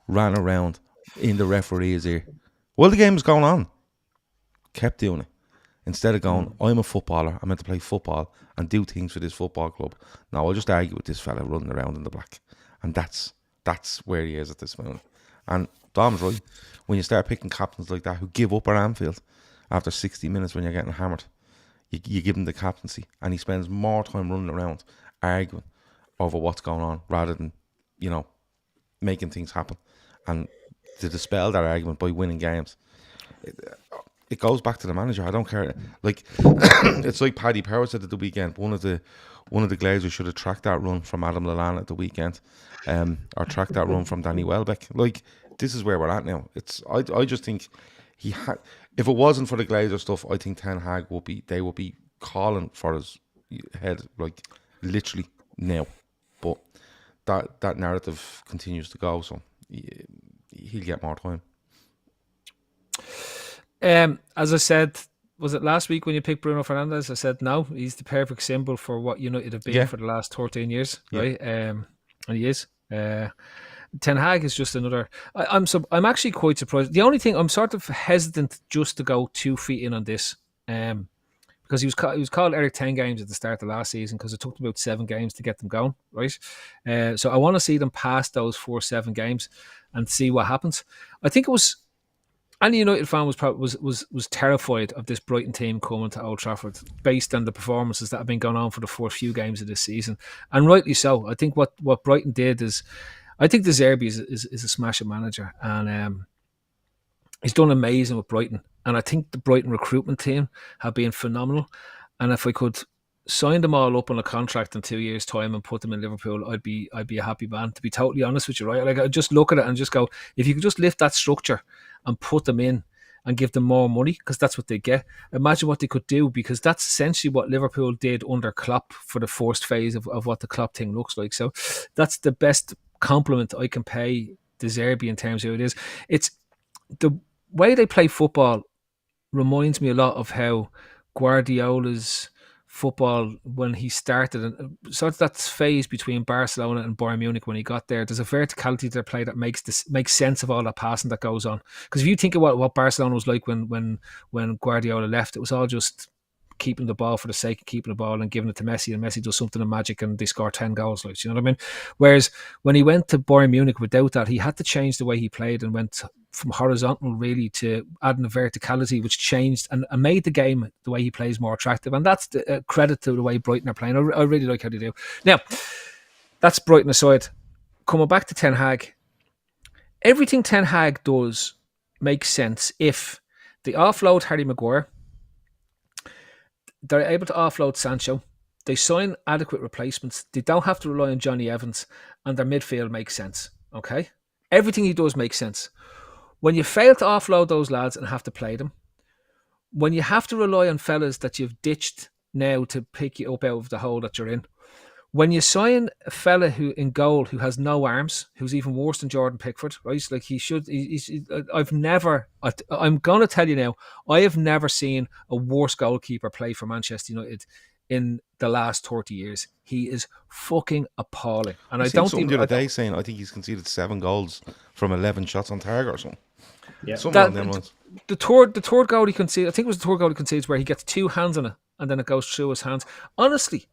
ran around in the referee's ear while the game was going on. Kept doing it. Instead of going, I'm a footballer, I'm meant to play football and do things for this football club. Now I'll just argue with this fella running around in the black. And that's where he is at this moment. And Dom's right. When you start picking captains like that who give up at Anfield after 60 minutes when you're getting hammered, you give him the captaincy, and he spends more time running around arguing over what's going on rather than, making things happen. And to dispel that argument by winning games, it goes back to the manager. I don't care. Like it's like Paddy Power said at the weekend. One of the Glazers should have tracked that run from Adam Lallana at the weekend, or tracked that run from Danny Welbeck. Like this is where we're at now. I just think he had. If it wasn't for the Glazer stuff, I think Ten Hag would be calling for his head, like literally now. But that narrative continues to go, so he'll get more time. As I said, was it last week when you picked Bruno Fernandes? I said no, he's the perfect symbol for what United have been for the last 13 years, right? And he is. Ten Hag is just another. I'm actually quite surprised. The only thing I'm sort of hesitant just to go 2 feet in on this, because he was called Eric 10 games at the start of last season because it took about 7 games to get them going, right? So I want to see them past those 4-7 games and see what happens. I think it was. Any United fan was terrified of this Brighton team coming to Old Trafford based on the performances that have been going on for the first few games of this season, and rightly so. I think what Brighton did is, I think De Zerbi is a smashing manager, and he's done amazing with Brighton. And I think the Brighton recruitment team have been phenomenal. And if I could sign them all up on a contract in 2 years' time and put them in Liverpool, I'd be a happy man. To be totally honest with you, right? Like I just look at it and just go, if you could just lift that structure and put them in and give them more money, because that's what they get. Imagine what they could do, because that's essentially what Liverpool did under Klopp for the first phase of what the Klopp thing looks like. So that's the best compliment I can pay De Zerbi in terms of who it is. It's the way they play football reminds me a lot of how Guardiola's football when he started, and sort of that phase between Barcelona and Bayern Munich when he got there. There's a verticality to their play that makes sense of all that passing that goes on. Because if you think of what Barcelona was like when Guardiola left, it was all just keeping the ball for the sake of keeping the ball and giving it to Messi, and Messi does something of magic and they score 10 goals. Like, you know what I mean? Whereas when he went to Bayern Munich without that, he had to change the way he played and went from horizontal really to adding a verticality, which changed and made the game the way he plays more attractive. And that's the credit to the way Brighton are playing. I really like how they do. Now, that's Brighton aside. Coming back to Ten Hag, everything Ten Hag does makes sense if they offload Harry Maguire, they're able to offload Sancho, they sign adequate replacements, they don't have to rely on Johnny Evans, and their midfield makes sense. Okay? Everything he does makes sense. When you fail to offload those lads and have to play them, when you have to rely on fellas that you've ditched now to pick you up out of the hole that you're in, when you sign a fella who in goal who has no arms, who's even worse than Jordan Pickford, right? Like I'm going to tell you now, I have never seen a worse goalkeeper play for Manchester United in the last 30 years. He is fucking appalling. And I don't think the other day saying I think he's conceded 7 goals from 11 shots on target or something. Yeah, the third goal he conceded, I think it was the third goal he conceded, where he gets 2 hands on it and then it goes through his hands. Honestly,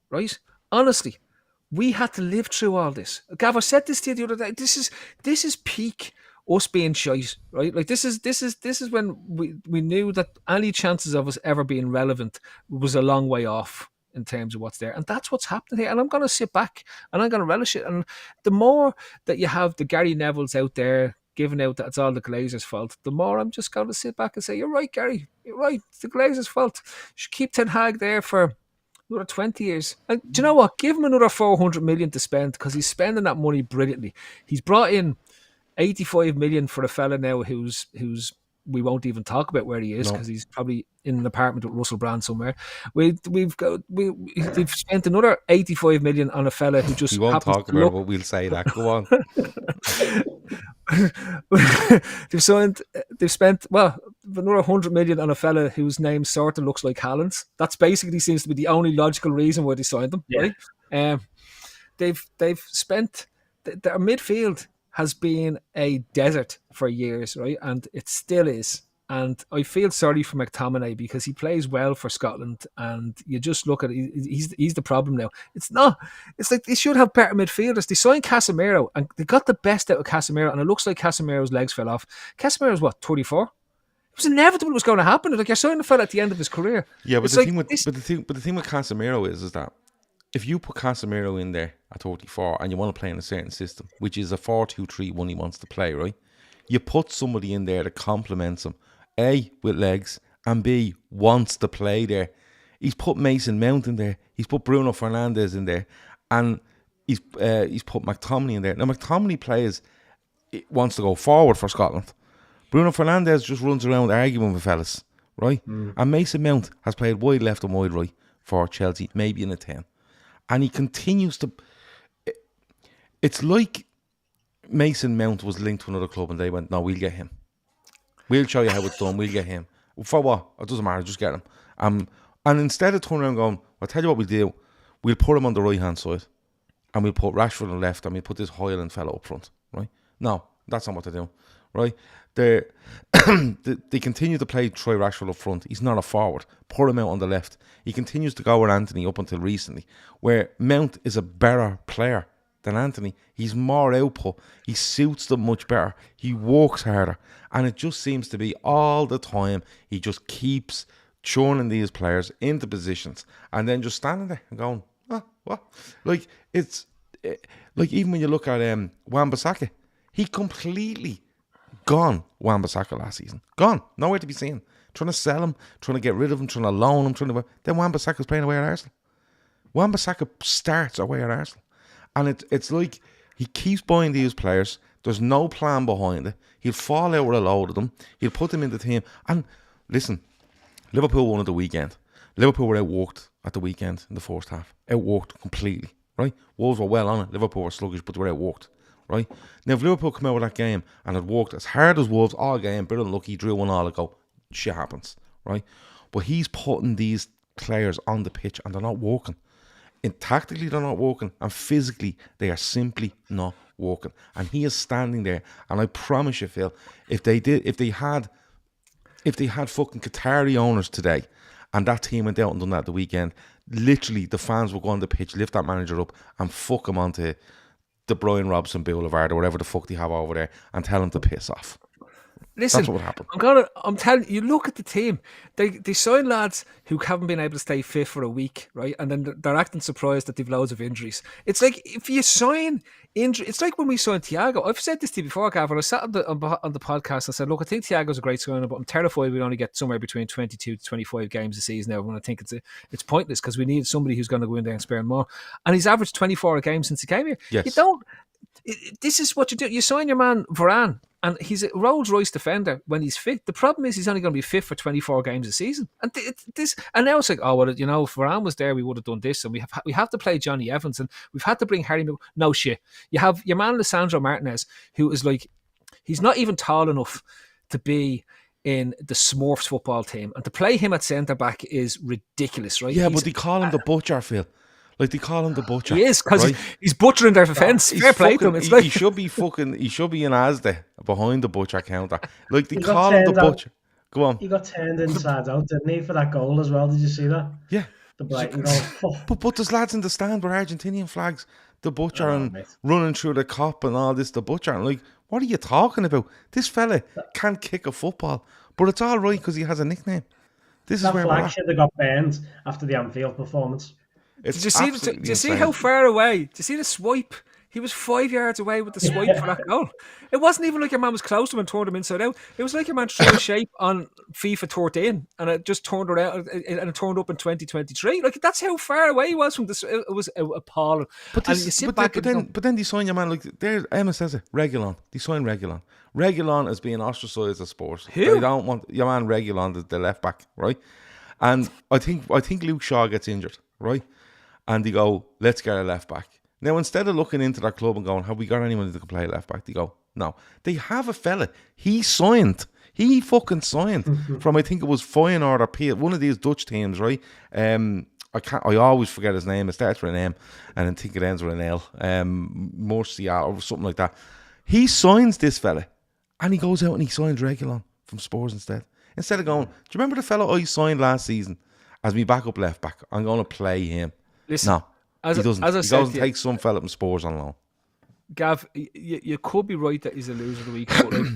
we had to live through all this. Gav, I said this to you the other day. This is peak us being shite, right? Like this is when we knew that any chances of us ever being relevant was a long way off in terms of what's there. And that's what's happening here. And I'm going to sit back and I'm going to relish it. And the more that you have the Gary Nevilles out there giving out that it's all the Glazers' fault, the more I'm just going to sit back and say, you're right, Gary. You're right. It's the Glazers' fault. You should keep Ten Hag there for Another 20 years. And do you know what? Give him another 400 million to spend, because he's spending that money brilliantly. He's brought in 85 million for a fella now who's we won't even talk about where he is, because he's probably in an apartment with Russell Brand somewhere. They've spent another 85 million on a fella who just we won't happens talk to about look. it, but we'll say that. Go on. They've spent another 100 million on a fella whose name sort of looks like Haaland's. That's basically seems to be the only logical reason why they signed them, right? They've spent their midfield has been a desert for years, right? And it still is. And I feel sorry for McTominay, because he plays well for Scotland, and you just look at it, he's the problem now. It's not. It's like they should have better midfielders. They signed Casemiro, and they got the best out of Casemiro, and it looks like Casemiro's legs fell off. Casemiro's what, 34? It was inevitable it was going to happen. Like, you're signing a fella at the end of his career. Yeah, but the thing with Casemiro is that if you put Casemiro in there at 34 and you want to play in a certain system, which is a 4-2-3-1 he wants to play, right? You put somebody in there that complements him, A, with legs, and B, wants to play there. He's put Mason Mount in there. He's put Bruno Fernandes in there. And he's put McTominay in there. Now, McTominay wants to go forward for Scotland. Bruno Fernandes just runs around arguing with fellas, right? And Mason Mount has played wide left and wide right for Chelsea, maybe in a 10. And he continues to... It's like Mason Mount was linked to another club and they went, no, we'll get him. We'll show you how it's done. We'll get him. For what? It doesn't matter. Just get him. And instead of turning around going, I'll tell you what we'll do. We'll put him on the right-hand side. And we'll put Rashford on the left. And we'll put this Highland fella up front. Right? No, that's not what they're doing. Right? They continue to play Troy Rashford up front. He's not a forward. Put him out on the left. He continues to go with Anthony up until recently, where Mount is a better player than Anthony. He's more output. He suits them much better. He works harder. And it just seems to be all the time he just keeps churning these players into positions and then just standing there and going, what? Like, like even when you look at Wan-Bissaka, he completely gone Wan-Bissaka last season. Gone. Nowhere to be seen. Trying to sell him, trying to get rid of him, trying to loan him, then Wan-Bissaka's playing away at Arsenal. Wan-Bissaka starts away at Arsenal. And it's like he keeps buying these players. There's no plan behind it. He'll fall out with a load of them. He'll put them in the team. And listen, Liverpool won at the weekend. Liverpool were outworked at the weekend in the first half. Outworked completely, right? Wolves were well on it. Liverpool were sluggish, but they were outworked, right? Now, if Liverpool come out with that game and it worked as hard as Wolves all game, bit unlucky, drew 1-1, and go, shit happens, right? But he's putting these players on the pitch and they're not working. And tactically, they're not working, and physically, they are simply not working. And he is standing there, and I promise you, Phil, if they had fucking Qatari owners today, and that team went out and done that the weekend, literally the fans would go on the pitch, lift that manager up, and fuck him onto the Brian Robson Boulevard or whatever the fuck they have over there, and tell him to piss off. Listen, that's what would happen. I'm telling you, look at the team. They sign lads who haven't been able to stay fit for a week, right? And then they're acting surprised that they've loads of injuries. It's like if you sign injury, it's like when we signed Thiago. I've said this to you before, Gav. I sat on the podcast and said, look, I think Thiago's a great signing, but I'm terrified we'd only get somewhere between 22 to 25 games a season now. When I think it's pointless because we need somebody who's going to go in there and spare more. And he's averaged 24 a game since he came here. Yes. You don't. This is what you do. You sign your man Varane, and he's a Rolls Royce defender when he's fit. The problem is he's only going to be fit for 24 games a season. And and now it's like, oh well, if Varane was there, we would have done this, and we have to play Johnny Evans, and we've had to bring Harry. No shit. You have your man Lisandro Martinez, who is like, he's not even tall enough to be in the Smurfs football team, and to play him at centre back is ridiculous, right? Yeah, but they call him the butcher, Phil. Like they call him the butcher. He is, because he's butchering their defence. Fair play to him. It's like he should be in Asda behind the butcher counter. Like they call him the butcher. Go on. He got turned inside out, didn't he, for that goal as well? Did you see that? Yeah. The Brighton goal. But there's lads in the stand with Argentinian flags, the butcher, and running through the cop and all this, the butcher. And like, what are you talking about? This fella can't kick a football, but it's all right because he has a nickname. This is where that flag should have got banned after the Anfield performance. Did you see how far away? Did you see the swipe He was 5 yards away with the swipe for that goal. It wasn't even like your man was close to him and turned him inside out. It was like your man threw a shape on FIFA 13 and it just turned around and it turned up in 2023. Like, that's how far away he was from this. It was appalling. But then they sign your man, like, there, Emma says it, Reguilon. They sign Reguilon. Reguilon is being ostracised as Spurs. Who? They don't want your man Reguilon, the left back, right? And I think Luke Shaw gets injured, right? And they go, let's get a left back. Now, instead of looking into that club and going, have we got anyone that can play left back? They go, no. They have a fella. He fucking signed from, I think it was Feyenoord or one of these Dutch teams, right? I always forget his name. It starts with an M and I think it ends with an L. Murcia or something like that. He signs this fella and he goes out and he signs Reguilon from Spurs instead. Instead of going, do you remember the fella I signed last season as my backup left back? I'm going to play him. Listen, no, he doesn't. He goes and takes some fella from Spurs on loan. Gav, you could be right that he's a loser of the week, but like,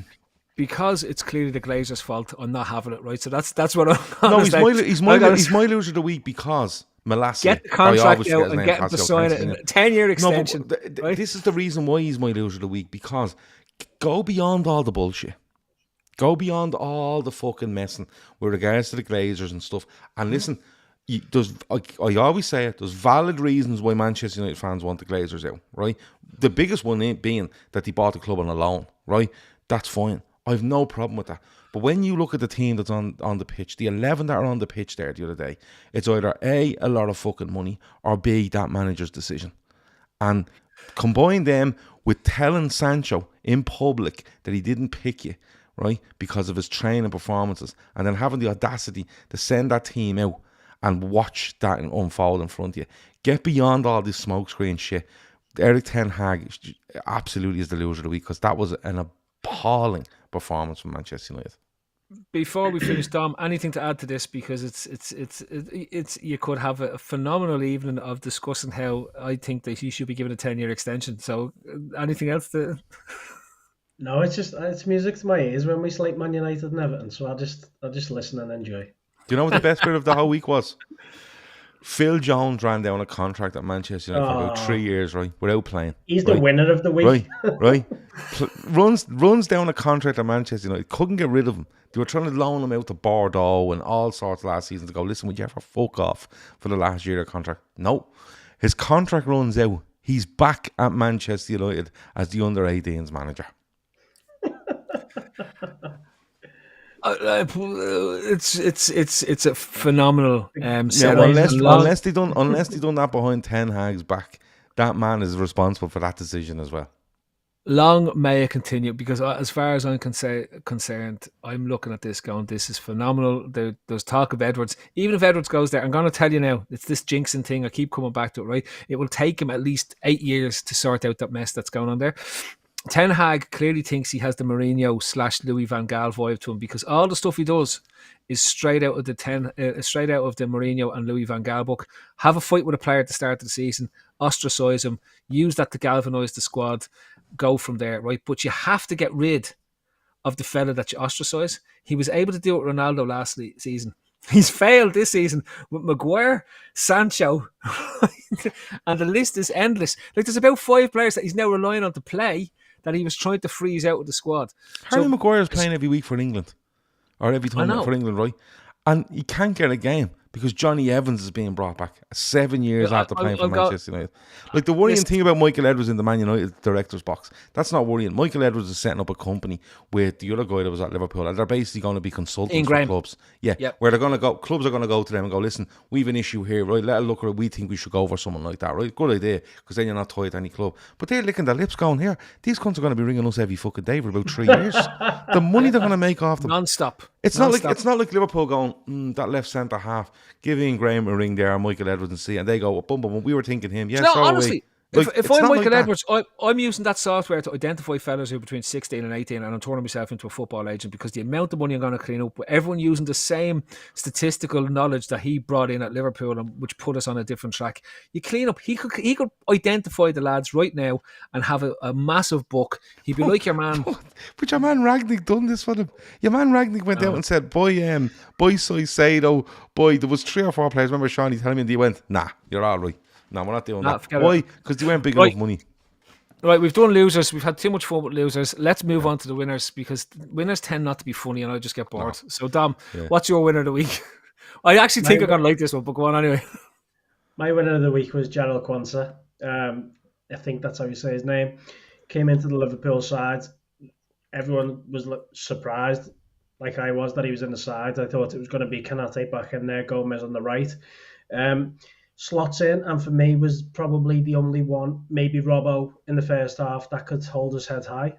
because it's clearly the Glazers' fault, I'm not having it, right? So that's what I'm. No, he's my loser of the week because Malassi. Get the contract out and get him to sign it in a 10-year extension. No, but this is the reason why he's my loser of the week, because go beyond all the bullshit. Go beyond all the fucking messing with regards to the Glazers and stuff. And listen, I always say it, there's valid reasons why Manchester United fans want the Glazers out, right? The biggest one being that they bought the club on a loan, right? That's fine. I've no problem with that. But when you look at the team that's on the pitch, the 11 that are on the pitch there the other day, it's either A, a lot of fucking money, or B, that manager's decision. And combine them with telling Sancho in public that he didn't pick you, right, because of his training performances, and then having the audacity to send that team out and watch that unfold in front of you. Get beyond all this smokescreen shit. Erik ten Hag absolutely is the loser of the week, because that was an appalling performance from Manchester United. Before we finish, Dom, anything to add to this? Because it's you could have a phenomenal evening of discussing how I think that he should be given a 10-year extension. So, anything else to? No, it's music to my ears when we sleep Man United and Everton. So I just listen and enjoy. Do you know what the best bit of the whole week was? Phil Jones ran down a contract at Manchester United for about 3 years, right, without playing. He's the winner of the week. Right. Runs down a contract at Manchester United. Couldn't get rid of him. They were trying to loan him out to Bordeaux and all sorts last season to go, listen, would you ever fuck off for the last year of contract? No. His contract runs out. He's back at Manchester United as the under-18s manager. It's a phenomenal setup. Unless they done that behind Ten Hag's back, that man is responsible for that decision as well. Long may it continue, because as far as I'm concerned, I'm looking at this going, this is phenomenal. There's talk of Edwards. Even if Edwards goes there, I'm going to tell you now, it's this jinxing thing. I keep coming back to it, right? It will take him at least 8 years to sort out that mess that's going on there. Ten Hag clearly thinks he has the Mourinho/Louis van Gaal vibe to him, because all the stuff he does is straight out of the Mourinho and Louis van Gaal book. Have a fight with a player at the start of the season, ostracise him, use that to galvanise the squad, go from there, right? But you have to get rid of the fella that you ostracise. He was able to do it with Ronaldo last season. He's failed this season with Maguire, Sancho, and the list is endless. Like, there's about 5 players that he's now relying on to play that he was trying to freeze out of the squad. Harry Maguire's playing every week for England, or every time for England, right? And he can't get a game because Johnny Evans is being brought back 7 years after playing for Manchester United. Like, the worrying thing about Michael Edwards in the Man United director's box, that's not worrying. Michael Edwards is setting up a company with the other guy that was at Liverpool, and they're basically going to be consultants for clubs. Yeah, where they're going to go, clubs are going to go to them and go, listen, we have an issue here, right? Let a look at it. We think we should go for someone like that, right? Good idea, because then you're not tied to any club. But they're licking their lips going, here, these cunts are going to be ringing us every fucking day for about 3 years. The money they're going to make off them. Non-stop. It's not like Liverpool going, that left centre half, give Ian Graham a ring there, Michael Edwards, and see, and they go, boom, boom, we were thinking him. Yeah, no, honestly, like, if I'm Michael Edwards, I'm using that software to identify fellas who are between 16 and 18, and I'm turning myself into a football agent, because the amount of money I'm going to clean up with everyone using the same statistical knowledge that he brought in at Liverpool, and which put us on a different track. You clean up. He could identify the lads right now and have a massive book. He'd be like your man. But your man Ragnick done this for them. Your man Ragnick went out and said, boy Saicedo, boy, there was 3 or 4 players. Remember Shawnee telling me, and they went, nah, you're all right. No, we're not doing that. Why? Because they weren't big enough money. Right, we've done losers. We've had too much fun with losers. Let's move on to the winners, because winners tend not to be funny and I just get bored. No. So, Dom, Yeah. what's your winner of the week? I actually think My- I'm going to like this one, but go on anyway. My winner of the week was Gerald Quansah. I think that's how you say his name. Came into the Liverpool side. Everyone was surprised, like I was, that he was in the side. I thought it was going to be Kanate back in there, Gomez on the right. Slots in, and for me was probably the only one, maybe Robbo in the first half, that could hold his head high.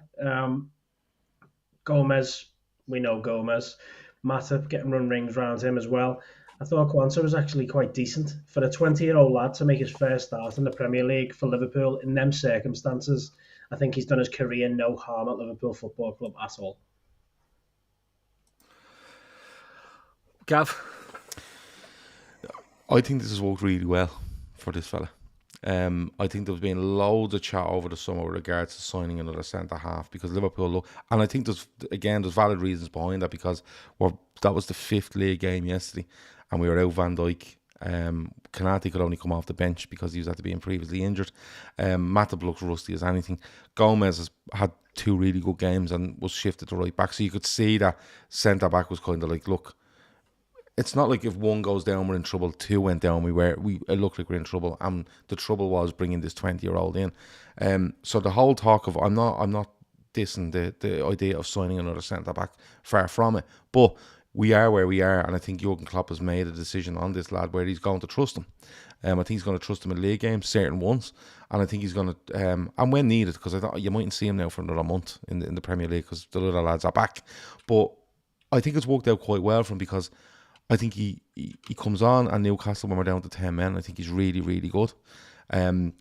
Gomez, we know Gomez. Matip getting run rings around him as well. I thought Quansah was actually quite decent for a 20-year-old lad to make his first start in the Premier League for Liverpool in them circumstances. I think he's done his career no harm at Liverpool Football Club at all. Gav? I think this has worked really well for this fella. I think there's been loads of chat over the summer with regards to signing another centre half, because Liverpool look, and I think there's valid reasons behind that, because that was the 5th league game yesterday, and we were out Van Dijk. Kanate could only come off the bench because he was had to be previously injured. Matip looks rusty as anything. Gomez has had 2 really good games and was shifted to right back, so you could see that centre back was kind of like, look, it's not like if one goes down we're in trouble, 2 went down it looked like we're in trouble, and the trouble was bringing this 20-year-old in. So the whole talk of I'm not dissing the idea of signing another centre back, far from it, but we are where we are, and I think Jurgen Klopp has made a decision on this lad where he's going to trust him. I think he's going to trust him in league games, certain ones, and I think he's going to, and when needed, because I thought you mightn't see him now for another month in the Premier League because the other lads are back, but I think it's worked out quite well for him, because I think he comes on, and Newcastle, when we're down to 10 men, I think he's really, really good.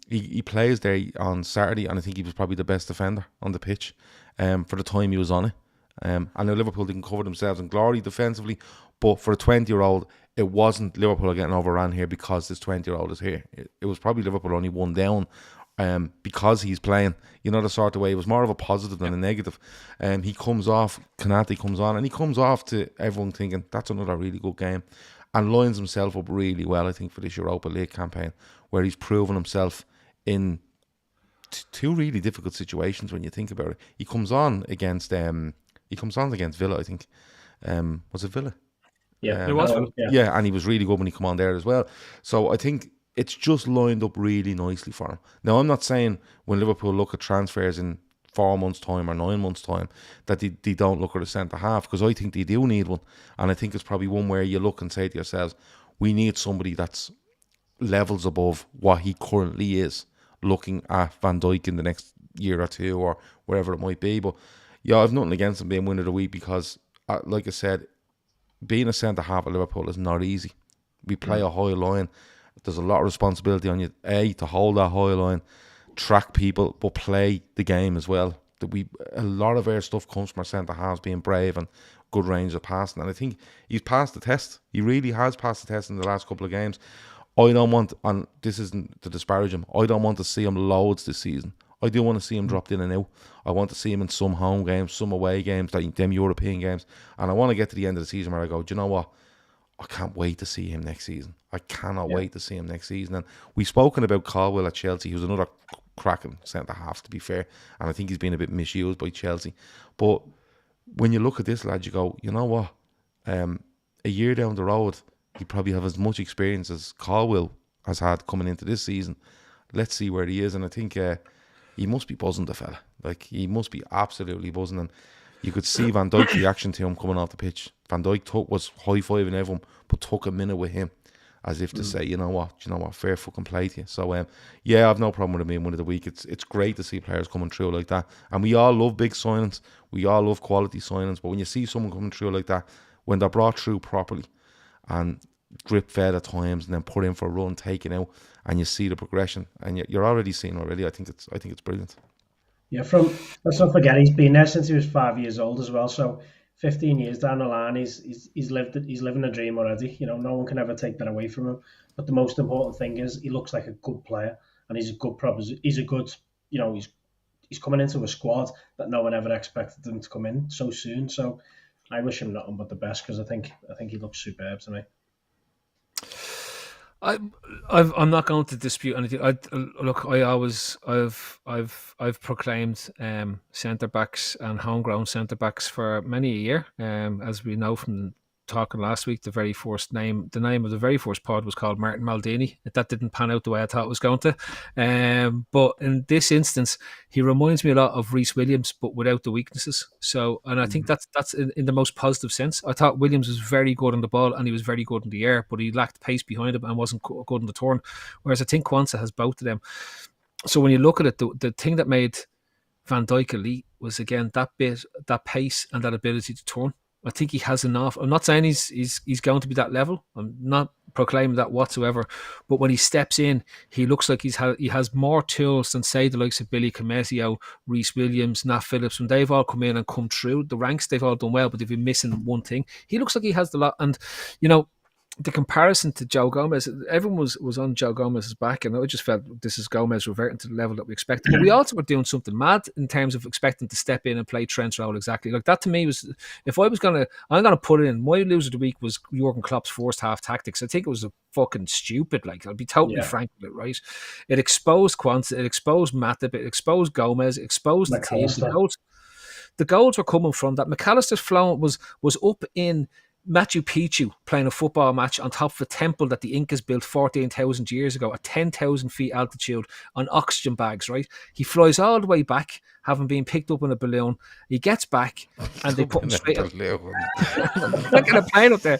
He plays there on Saturday, and I think he was probably the best defender on the pitch for the time he was on it. I know Liverpool didn't cover themselves in glory defensively, but for a 20-year-old, it wasn't Liverpool are getting overrun here because this 20-year-old is here. It was probably Liverpool only one down because he's playing, the sort of way. It was more of a positive than a negative. He comes off, Kanate comes on, and he comes off to everyone thinking that's another really good game, and lines himself up really well, I think, for this Europa League campaign, where he's proven himself in 2 really difficult situations when you think about it. He comes on against Villa, I think. Was it Villa? Yeah, it was. Yeah, and he was really good when he come on there as well. So I think it's just lined up really nicely for him. Now, I'm not saying when Liverpool look at transfers in 4 months' time or 9 months' time that they don't look at a centre half, because I think they do need one, and I think it's probably one where you look and say to yourselves, we need somebody that's levels above what he currently is, looking at Van Dijk in the next year or 2 or wherever it might be. But yeah, I've nothing against him being winner of the week, because like I said, being a centre half at Liverpool is not easy. We play a high line. There's a lot of responsibility on you, to hold that high line, track people, but play the game as well. A lot of our stuff comes from our centre halves being brave and good range of passing, and I think he's passed the test. He really has passed the test in the last couple of games. I don't want, and this isn't to disparage him, I don't want to see him loads this season. I do want to see him dropped in and out. I want to see him in some home games, some away games, like them European games. And I want to get to the end of the season where I go, do you know what? I can't wait to see him next season. I cannot wait to see him next season. And we've spoken about Caldwell at Chelsea, who's another cracking centre half, to be fair. And I think he's been a bit misused by Chelsea. But when you look at this lad, you go, you know what? A year down the road, he probably have as much experience as Caldwell has had coming into this season. Let's see where he is. And I think he must be buzzing, the fella. Like, he must be absolutely buzzing. And you could see Van Dijk's reaction to him coming off the pitch. Van Dijk was high-fiving everyone, but took a minute with him, as if to say, you know what, fair fucking play to you. So, yeah, I've no problem with him being one of the week. It's great to see players coming through like that. And we all love big signings. We all love quality signings. But when you see someone coming through like that, when they're brought through properly and drip fed at times and then put in for a run, taken out, and you see the progression, and you're already seeing already. I think it's brilliant. Yeah, let's not forget he's been there since he was 5 years old as well. So 15 years down the line, he's living a dream already. No one can ever take that away from him. But the most important thing is he looks like a good player, and he's a good he's coming into a squad that no one ever expected him to come in so soon. So I wish him nothing but the best, because I think he looks superb to me. I'm not going to dispute anything. I've proclaimed centre backs and homegrown centre backs for many a year. As we know from talking last week, the name of the very first pod was called Martin Maldini. That didn't pan out the way I thought it was going to. But in this instance, he reminds me a lot of Reece Williams, but without the weaknesses. So, and I think that's in the most positive sense. I thought Williams was very good on the ball and he was very good in the air, but he lacked pace behind him and wasn't good in the turn. Whereas I think Quansah has both of them. So when you look at it, the thing that made Van Dijk elite was again that pace and that ability to turn. I think he has enough. I'm not saying he's going to be that level. I'm not proclaiming that whatsoever. But when he steps in, he looks like he has more tools than, say, the likes of Billy Comesio, Reece Williams, Nat Phillips. When they've all come in and come through the ranks, they've all done well, but they've been missing one thing. He looks like he has the lot. And, the comparison to Joe Gomez, everyone was on Joe Gomez's back, and I just felt this is Gomez reverting to the level that we expected. But we also were doing something mad in terms of expecting to step in and play Trent's role exactly. Like that to me was, if I'm gonna put it in, my loser of the week was Jurgen Klopp's first half tactics. I think it was a fucking stupid. Like, I'll be totally frank with it, right? It exposed Quansah, it exposed Matip, it exposed Gomez, it exposed the team. The goals were coming from that. McAllister's flow was up in Machu Picchu playing a football match on top of a temple that the Incas built 14,000 years ago at 10,000 feet altitude on oxygen bags, right? He flies all the way back, having been picked up in a balloon. He gets back and they put him straight up. Look at a plane up there.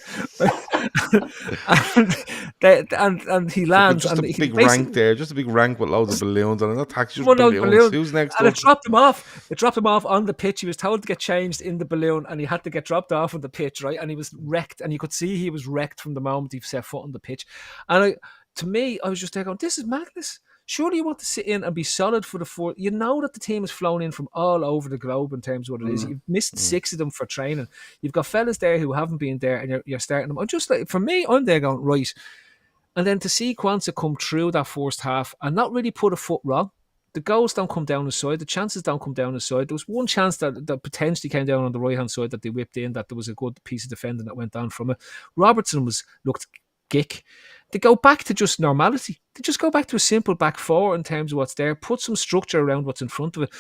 and he lands. Just and a big rank there, just a big rank with loads of balloons on it. Not taxis, just balloons. Who's next? And it dropped him off. It dropped him off on the pitch. He was told to get changed in the balloon and he had to get dropped off on the pitch, right? And he was wrecked, and you could see he was wrecked from the moment he set foot on the pitch. And to me, I was just there going, this is madness. Surely you want to sit in and be solid for the four. You know that the team has flown in from all over the globe in terms of what it is. You've missed 6 of them for training. You've got fellas there who haven't been there, and you're starting them. I'm just like, for me, I'm there going, right. And then to see Quansah come through that first half and not really put a foot wrong. The goals don't come down the side. The chances don't come down the side. There was one chance that potentially came down on the right-hand side that they whipped in, that there was a good piece of defending that went on from it. Robertson looked gick. They go back to just normality. They just go back to a simple back four in terms of what's there. Put some structure around what's in front of it.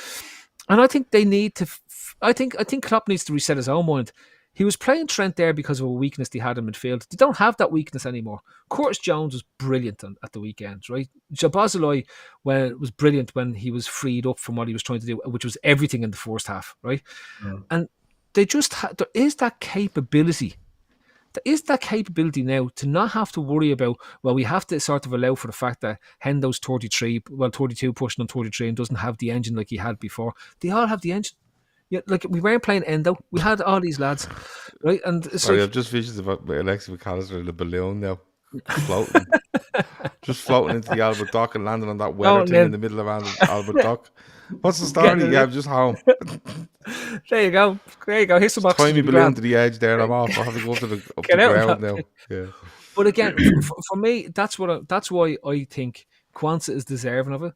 And I think they need to... I think Klopp needs to reset his own mind. He was playing Trent there because of a weakness they had in midfield. They don't have that weakness anymore. Curtis Jones was brilliant at the weekend, right? Jabazaloi was brilliant when he was freed up from what he was trying to do, which was everything in the first half, right? And they just there is that capability. There is that capability now to not have to worry about, well, we have to sort of allow for the fact that Hendo's 32 pushing on 33 and doesn't have the engine like he had before. They all have the engine. Yeah, like we weren't playing Endo. We had all these lads, right? And sorry, I've just visions about Alexis McAllister in the balloon now, floating, just floating into the Albert Dock and landing on that weather thing in the middle of Albert Dock. What's the story? Yeah, I'm just home. There you go. Here's some oxygen. Tie me balloon to the edge there, and I'm off. I have to go up to the ground now. Yeah. But again, for me, that's why I think Quansah is deserving of it.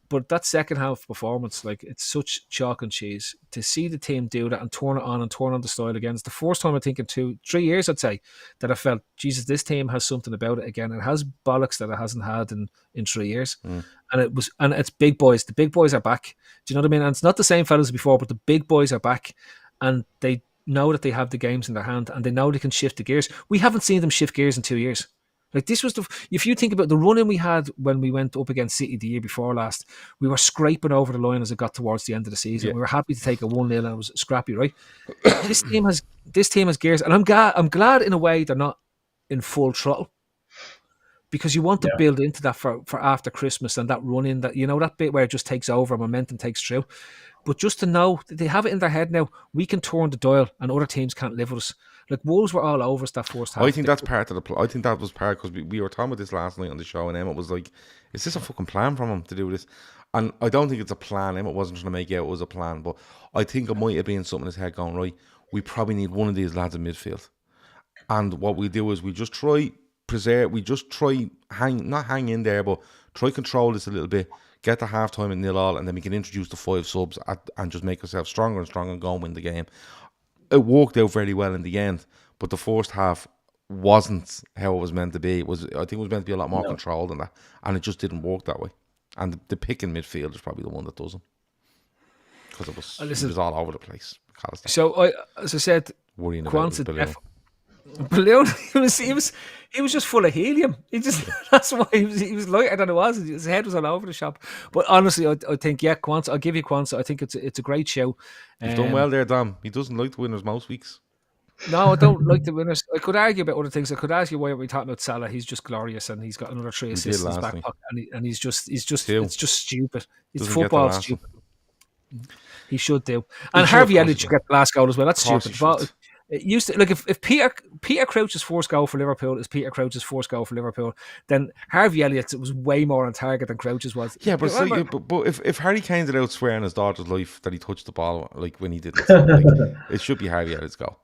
But that second half performance, like, it's such chalk and cheese to see the team do that and turn on the style again. It's the first time I think in 2-3 years, I'd say, that I felt, Jesus, this team has something about it again. It has bollocks that it hasn't had in 3 years. And it's big boys. The big boys are back. Do you know what I mean? And it's not the same fellas as before, but the big boys are back, and they know that they have the games in their hand, and they know they can shift the gears. We haven't seen them shift gears in 2 years. Like, this was if you think about the run-in we had when we went up against City the year before last, we were scraping over the line as it got towards the end of the season. Yeah. We were happy to take a 1-0 and it was scrappy, right? This team has gears, and I'm glad in a way they're not in full throttle, because you want to build into that for after Christmas and that run-in, that, you know, that bit where it just takes over, momentum takes through. But just to know that they have it in their head now, we can turn the dial and other teams can't live with us. Like, Wolves were all over us that first half. I think that's part of the I think that was part, because we were talking about this last night on the show, and Emmett was like, is this a fucking plan from him to do this? And I don't think it's a plan. Emmett wasn't trying to make it out it was a plan, but I think it might have been something in his head going, right, we probably need one of these lads in midfield. And what we do is we just try not hang in there, but try control this a little bit, get to half time at 0-0, and then we can introduce the 5 subs and just make ourselves stronger and stronger and go and win the game. It worked out very well in the end, but the first half, wasn't how it was meant to be. I think it was meant to be a lot more No. controlled than that, and it just didn't work that way. And the pick in midfield is probably the one that doesn't, because he was all over the place. So as I said, worrying about his balloon. Balloon. He was just full of helium. That's why he was lighter than it was. His head was all over the shop. But honestly, I think Quansah. I'll give you Quansah. I think it's a great show. You've done well there, Dom. He doesn't like the winners most weeks. No, I don't like the winners. I could argue about other things. I could ask you why are we talking about Salah? He's just glorious, and he's got another 3 assists in his back pocket, and he's just it's just stupid. It's football stupid. He should do. And Harvey Elliott should get the last goal as well. That's stupid. It used to, like, if Peter Crouch's first goal for Liverpool is Peter Crouch's first goal for Liverpool, then Harvey Elliott's was way more on target than Crouch's was. Yeah, but if Harry Kane's out swearing his daughter's life that he touched the ball like when he didn't, like, it should be Harvey Elliott's goal.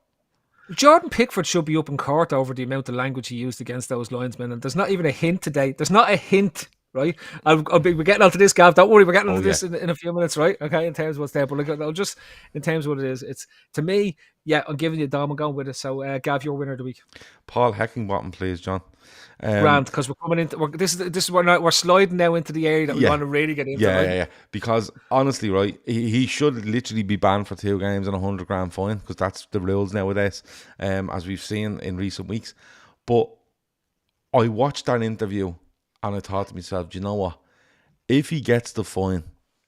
Jordan Pickford should be up in court over the amount of language he used against those linesmen, and there's not even a hint today. There's not a hint. Right, we're getting onto this, Gav. Don't worry, we're getting onto this in a few minutes, right? Okay, in terms of what's there, but I'll just in terms of what it is. It's to me, I'm giving you Dom. I'm going with it. So, Gav, your winner of the week. Paul Heckingbottom, please, John. Grand, because we're coming into this is we're sliding now into the area that we want to really get into. Yeah. Because honestly, right, he should literally be banned for 2 games and £100 fine, because that's the rules nowadays, as we've seen in recent weeks. But I watched that interview. And I thought to myself, do you know what? If he gets the fine,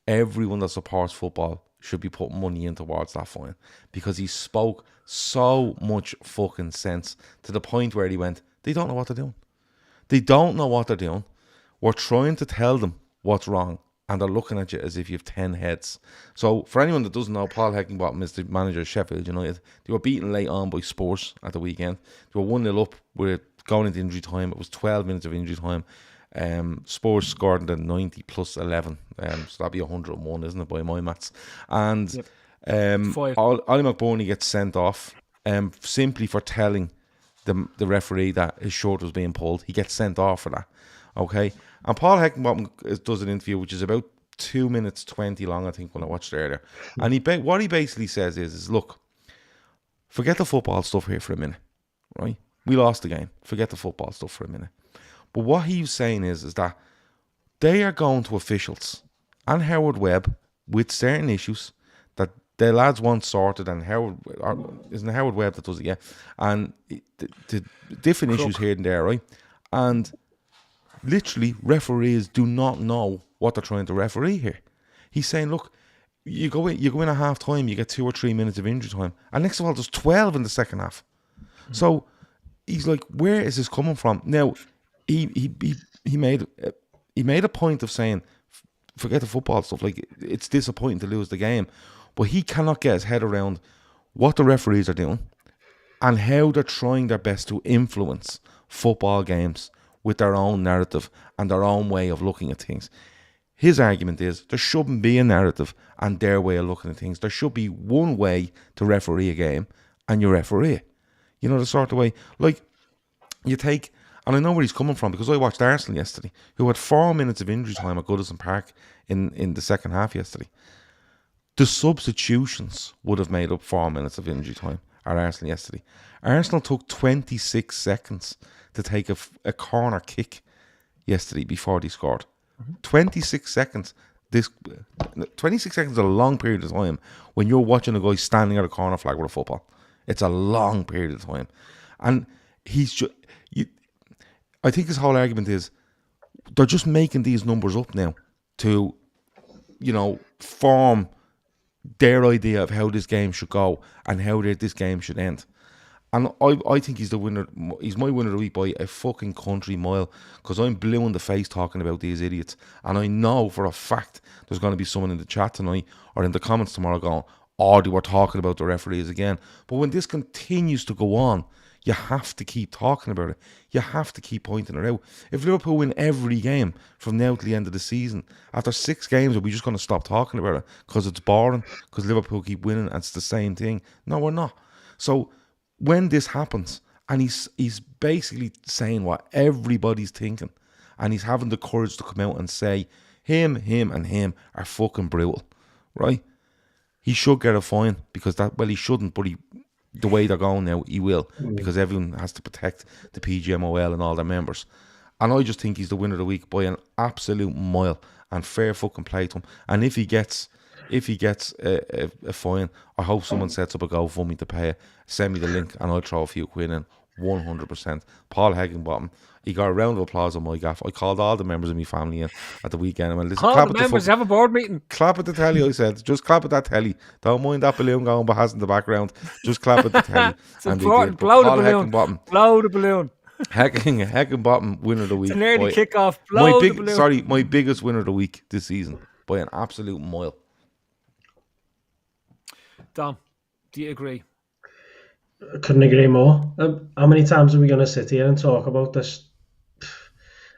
everyone that supports football should be putting money in towards that fine. Because he spoke so much fucking sense, to the point where he went, they don't know what they're doing. They don't know what they're doing. We're trying to tell them what's wrong, and they're looking at you as if you have 10 heads. So, for anyone that doesn't know, Paul Heckingbottom is the manager of Sheffield United. They were beaten late on by Spurs at the weekend. They were 1-0 up with going into injury time. It was 12 minutes of injury time. Spurs scored in the 90 plus 11, so that'd be 101, isn't it, by my maths? And Ollie McBurney gets sent off simply for telling the referee that his shirt was being pulled. He gets sent off for that. Okay, and Paul Heckingbottom does an interview which is about 2 minutes 20 long, I think, when I watched it earlier. And what he basically says is look, forget the football stuff here for a minute, right? We lost the game. Forget the football stuff for a minute. But what he's saying is that they are going to officials and Howard Webb with certain issues that the lads want sorted, and isn't it Howard Webb that does it, yeah? And the different issues here and there, right? And literally, referees do not know what they're trying to referee here. He's saying, look, you go in at half time, you get 2 or 3 minutes of injury time, and next of all, there's 12 in the second half. So he's like, where is this coming from? Now, he made a point of saying, forget the football stuff. Like, it's disappointing to lose the game, but he cannot get his head around what the referees are doing and how they're trying their best to influence football games with their own narrative and their own way of looking at things. His argument is there shouldn't be a narrative and their way of looking at things. There should be one way to referee a game, and you referee. You know, the sort of way, like, you take. And I know where he's coming from, because I watched Arsenal yesterday, who had 4 minutes of injury time at Goodison Park in the second half yesterday. The substitutions would have made up 4 minutes of injury time at Arsenal yesterday. Arsenal took 26 seconds to take a corner kick yesterday before they scored. 26 seconds. 26 seconds is a long period of time when you're watching a guy standing at a corner flag with a football. It's a long period of time. And he's just... I think his whole argument is they're just making these numbers up now to, form their idea of how this game should go and how this game should end. And I think he's the winner. He's my winner of the week by a fucking country mile, because I'm blue in the face talking about these idiots. And I know for a fact there's going to be someone in the chat tonight or in the comments tomorrow going, they were talking about the referees again. But when this continues to go on, you have to keep talking about it. You have to keep pointing it out. If Liverpool win every game from now to the end of the season, after 6 games, are we just going to stop talking about it because it's boring, because Liverpool keep winning and it's the same thing? No, we're not. So when this happens, and he's basically saying what everybody's thinking, and he's having the courage to come out and say, him, and him are fucking brutal, right? He should get a fine, because he shouldn't, but the way they're going now, he will, because everyone has to protect the PGMOL and all their members. And I just think he's the winner of the week by an absolute mile, and fair fucking play to him. And if he gets a fine, I hope someone sets up a GoFundMe to pay it. Send me the link and I'll throw a few quid in. 100%. Paul Heckingbottom, he got a round of applause on my gaff. I called all the members of my family in at the weekend. I went, listen, All the members have a board meeting. Clap at the telly, I said. Just clap at that telly. Don't mind that balloon going but has in the background. Just clap at the telly. It's important. Blow the balloon. Blow the balloon. Heckingbottom winner of the week. It's an early kickoff. Blow the balloon. My biggest winner of the week this season by an absolute mile. Dom, do you agree? I couldn't agree more. How many times are we going to sit here and talk about this?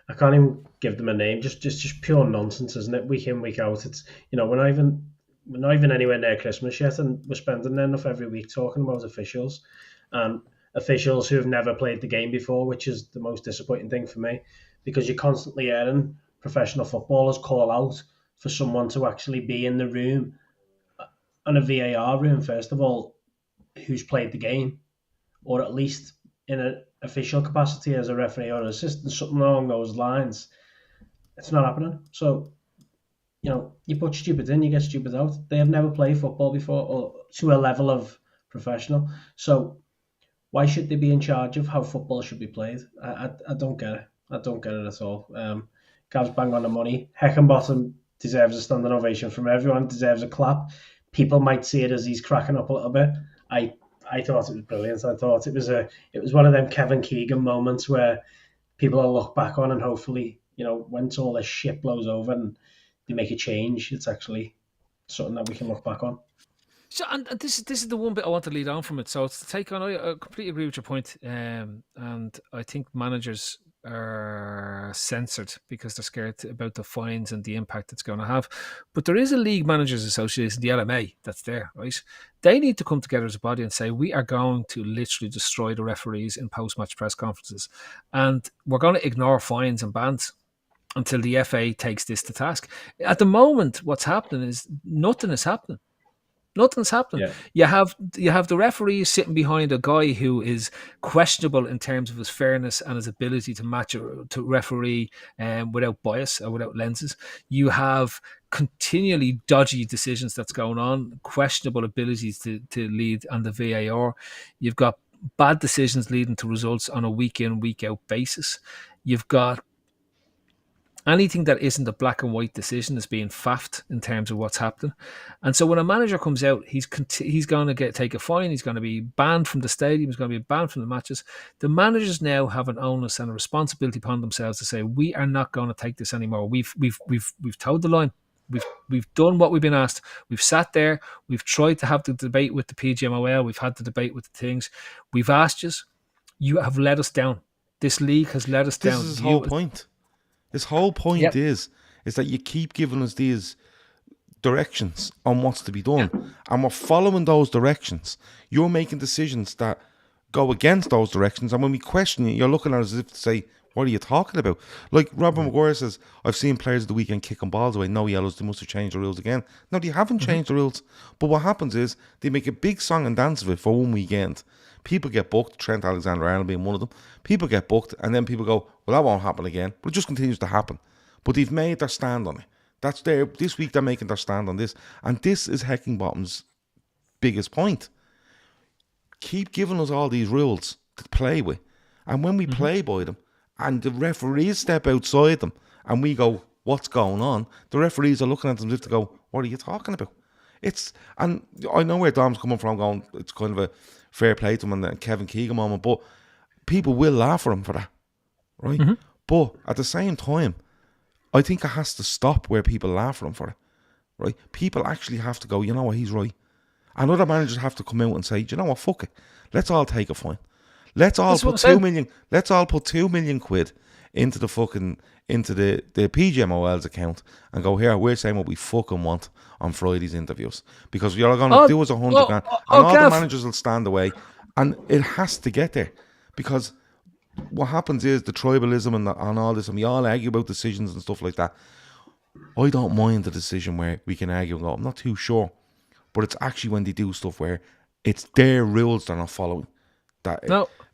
I can't even give them a name. Just pure nonsense, isn't it? Week in, week out. It's, you know, we're not even anywhere near Christmas yet, and we're spending enough every week talking about officials and officials who have never played the game before, which is the most disappointing thing for me, because you're constantly hearing professional footballers call out for someone to actually be in the room, on a VAR room, first of all, who's played the game, or at least in an official capacity as a referee or an assistant, something along those lines. It's not happening. So, you know, you put stupid in, you get stupid out. They have never played football before, or to a level of professional. So why should they be in charge of how football should be played? I don't get it. I don't get it at all. Gav's bang on the money. Heckingbottom deserves a standing ovation from everyone, deserves a clap. People might see it as he's cracking up a little bit. I thought it was brilliant. I thought it was one of them Kevin Keegan moments where people will look back on, and hopefully, you know, once all this shit blows over and they make a change, it's actually something that we can look back on. So, and this is the one bit I want to lead on from it. So it's to take on. I completely agree with your point, and I think managers are censored because they're scared about the fines and the impact it's going to have. But there is a League Managers Association, the LMA, that's there, right? They need to come together as a body and say, we are going to literally destroy the referees in post-match press conferences, and we're going to ignore fines and bans until the FA takes this to task. At the moment, what's happening is nothing is happening. Nothing's happening. Yeah. You have the referee sitting behind a guy who is questionable in terms of his fairness and his ability to match to referee without bias or without lenses. You have continually dodgy decisions that's going on, questionable abilities to lead on the VAR. You've got bad decisions leading to results on a week in, week out basis. You've got anything that isn't a black and white decision is being faffed in terms of what's happening. And so when a manager comes out, he's going to take a fine. He's going to be banned from the stadium. He's going to be banned from the matches. The managers now have an onus and a responsibility upon themselves to say, we are not going to take this anymore. We've toed the line. We've done what we've been asked. We've sat there. We've tried to have the debate with the PGMOL. We've had the debate with the things. We've asked you. You have let us down. This league has let us down. This is his whole point. His whole point is that you keep giving us these directions on what's to be done, and we're following those directions. You're making decisions that go against those directions, and when we question it, you're looking at us as if to say, what are you talking about? Like Robert Maguire says, I've seen players of the weekend kicking balls away, no yellows, they must have changed the rules again. No, they haven't changed the rules. But what happens is they make a big song and dance of it for one weekend. People get booked, Trent Alexander-Arnold being one of them. People get booked, and then people go, well, that won't happen again. But it just continues to happen. But they've made their stand on it. That's there. This week they're making their stand on this. And this is Heckingbottom's biggest point. Keep giving us all these rules to play with. And when we play by them, and the referees step outside them, and we go, what's going on? The referees are looking at them as if to go, what are you talking about? And I know where Dom's coming from, going, it's kind of a fair play to him and the Kevin Keegan moment, but people will laugh at him for that, right? But at the same time, I think it has to stop where people laugh at him for it, right? People actually have to go, you know what, he's right. And other managers have to come out and say, do you know what, fuck it. Let's all take a fine. Let's all put 2 million. Let's all put 2 million quid into the PGMOL's account and go, here, we're saying what we fucking want on Friday's interviews, because you're going to do us 100 grand, and all the managers will stand away, and it has to get there, because what happens is the tribalism and all this, and we all argue about decisions and stuff like that. I don't mind the decision where we can argue and go, I'm not too sure, but it's actually when they do stuff where It's their rules they're not following.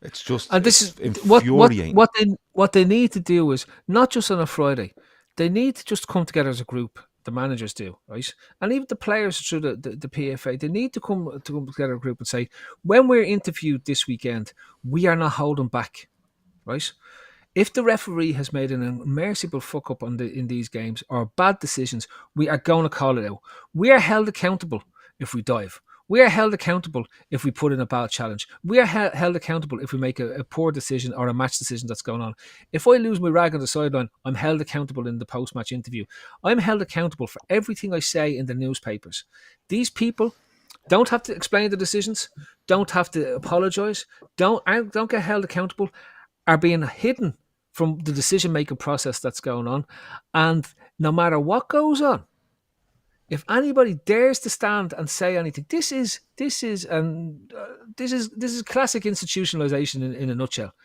It's just, and this is infuriating. what they need to do is not just on a Friday. They need to just come together as a group. The managers do, right? And even the players through the PFA, they need to come together as a group and say, when we're interviewed this weekend, we are not holding back, right? If the referee has made an unmerciful fuck up in these games or bad decisions, we are going to call it out. We are held accountable if we dive. We are held accountable if we put in a bad challenge. We are held accountable if we make a poor decision or a match decision that's going on. If I lose my rag on the sideline, I'm held accountable in the post-match interview. I'm held accountable for everything I say in the newspapers. These people don't have to explain the decisions, don't have to apologise, don't get held accountable, are being hidden from the decision-making process that's going on. And no matter what goes on, if anybody dares to stand and say anything, this is classic institutionalization in a nutshell.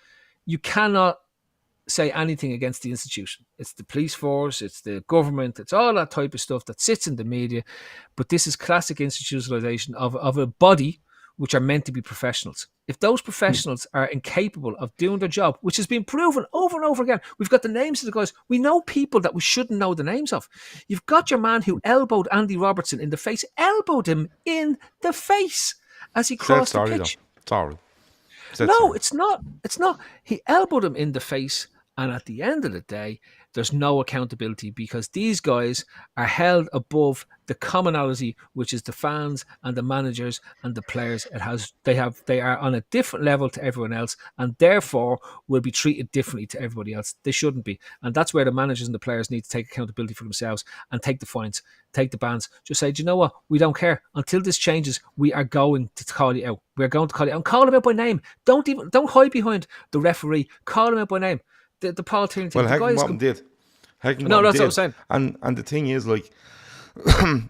You cannot say anything against the institution. It's the police force, it's the government, it's all that type of stuff that sits in the media. But this is classic institutionalization of a body which are meant to be professionals. If those professionals are incapable of doing their job, which has been proven over and over again, we've got the names of the guys. We know people that we shouldn't know the names of. You've got your man who elbowed Andy Robertson in the face, elbowed him in the face as he crossed the pitch. Sorry. No, it's not. It's not. He elbowed him in the face. And at the end of the day, there's no accountability because these guys are held above the commonality, which is the fans and the managers and the players. They are on a different level to everyone else, and therefore will be treated differently to everybody else. They shouldn't be, and that's where the managers and the players need to take accountability for themselves and take the fines, take the bans. Just say, do you know what? We don't care until this changes. We are going to call you out. We're going to call you out and call him out by name. Don't hide behind the referee. Call him out by name. The Paul Tierney thing. Well, Heckingbottom did. No, that's what I'm saying. And the thing is, like,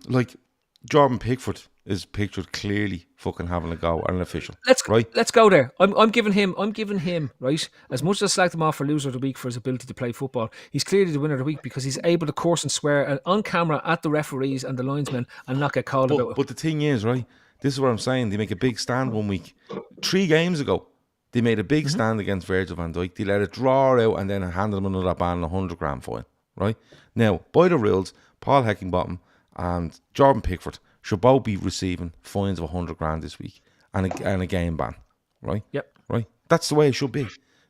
like Jordan Pickford is pictured clearly fucking having a go at an official. Let's go there. I'm giving him right. As much as I slagged him off for loser of the week for his ability to play football, he's clearly the winner of the week because he's able to curse and swear on camera at the referees and the linesmen and not get called about it. But the thing is, right, this is what I'm saying. They make a big stand one week. 3 games ago, they made a big stand against Virgil van Dijk. They let it draw out and then handed him another ban and a $100,000 fine. Right? Now, by the rules, Paul Heckingbottom and Jordan Pickford should both be receiving fines of $100,000 this week and a game ban. Right? Yep. Right? That's the way it should be.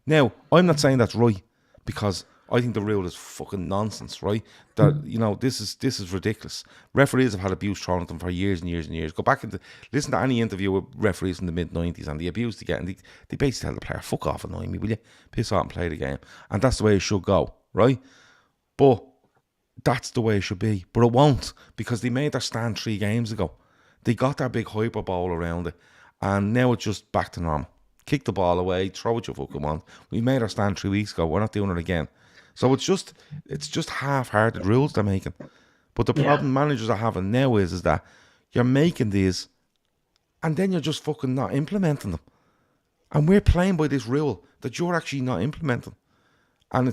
Now, I'm not saying that's right because I think the rule is fucking nonsense, right? That, you know, this is ridiculous. Referees have had abuse thrown at them for years and years and years. Go back and listen to any interview with referees in the mid-90s and the abuse they get, and they basically tell the player, fuck off, annoy me, will you? Piss off and play the game. And that's the way it should go, right? But that's the way it should be. But it won't, because they made their stand 3 games ago. They got their big hyperbole around it, and now it's just back to normal. Kick the ball away, throw what you fucking want. We made our stand 3 weeks ago. We're not doing it again. So it's just half-hearted rules they're making. But the problem managers are having now is that you're making these and then you're just fucking not implementing them. And we're playing by this rule that you're actually not implementing. And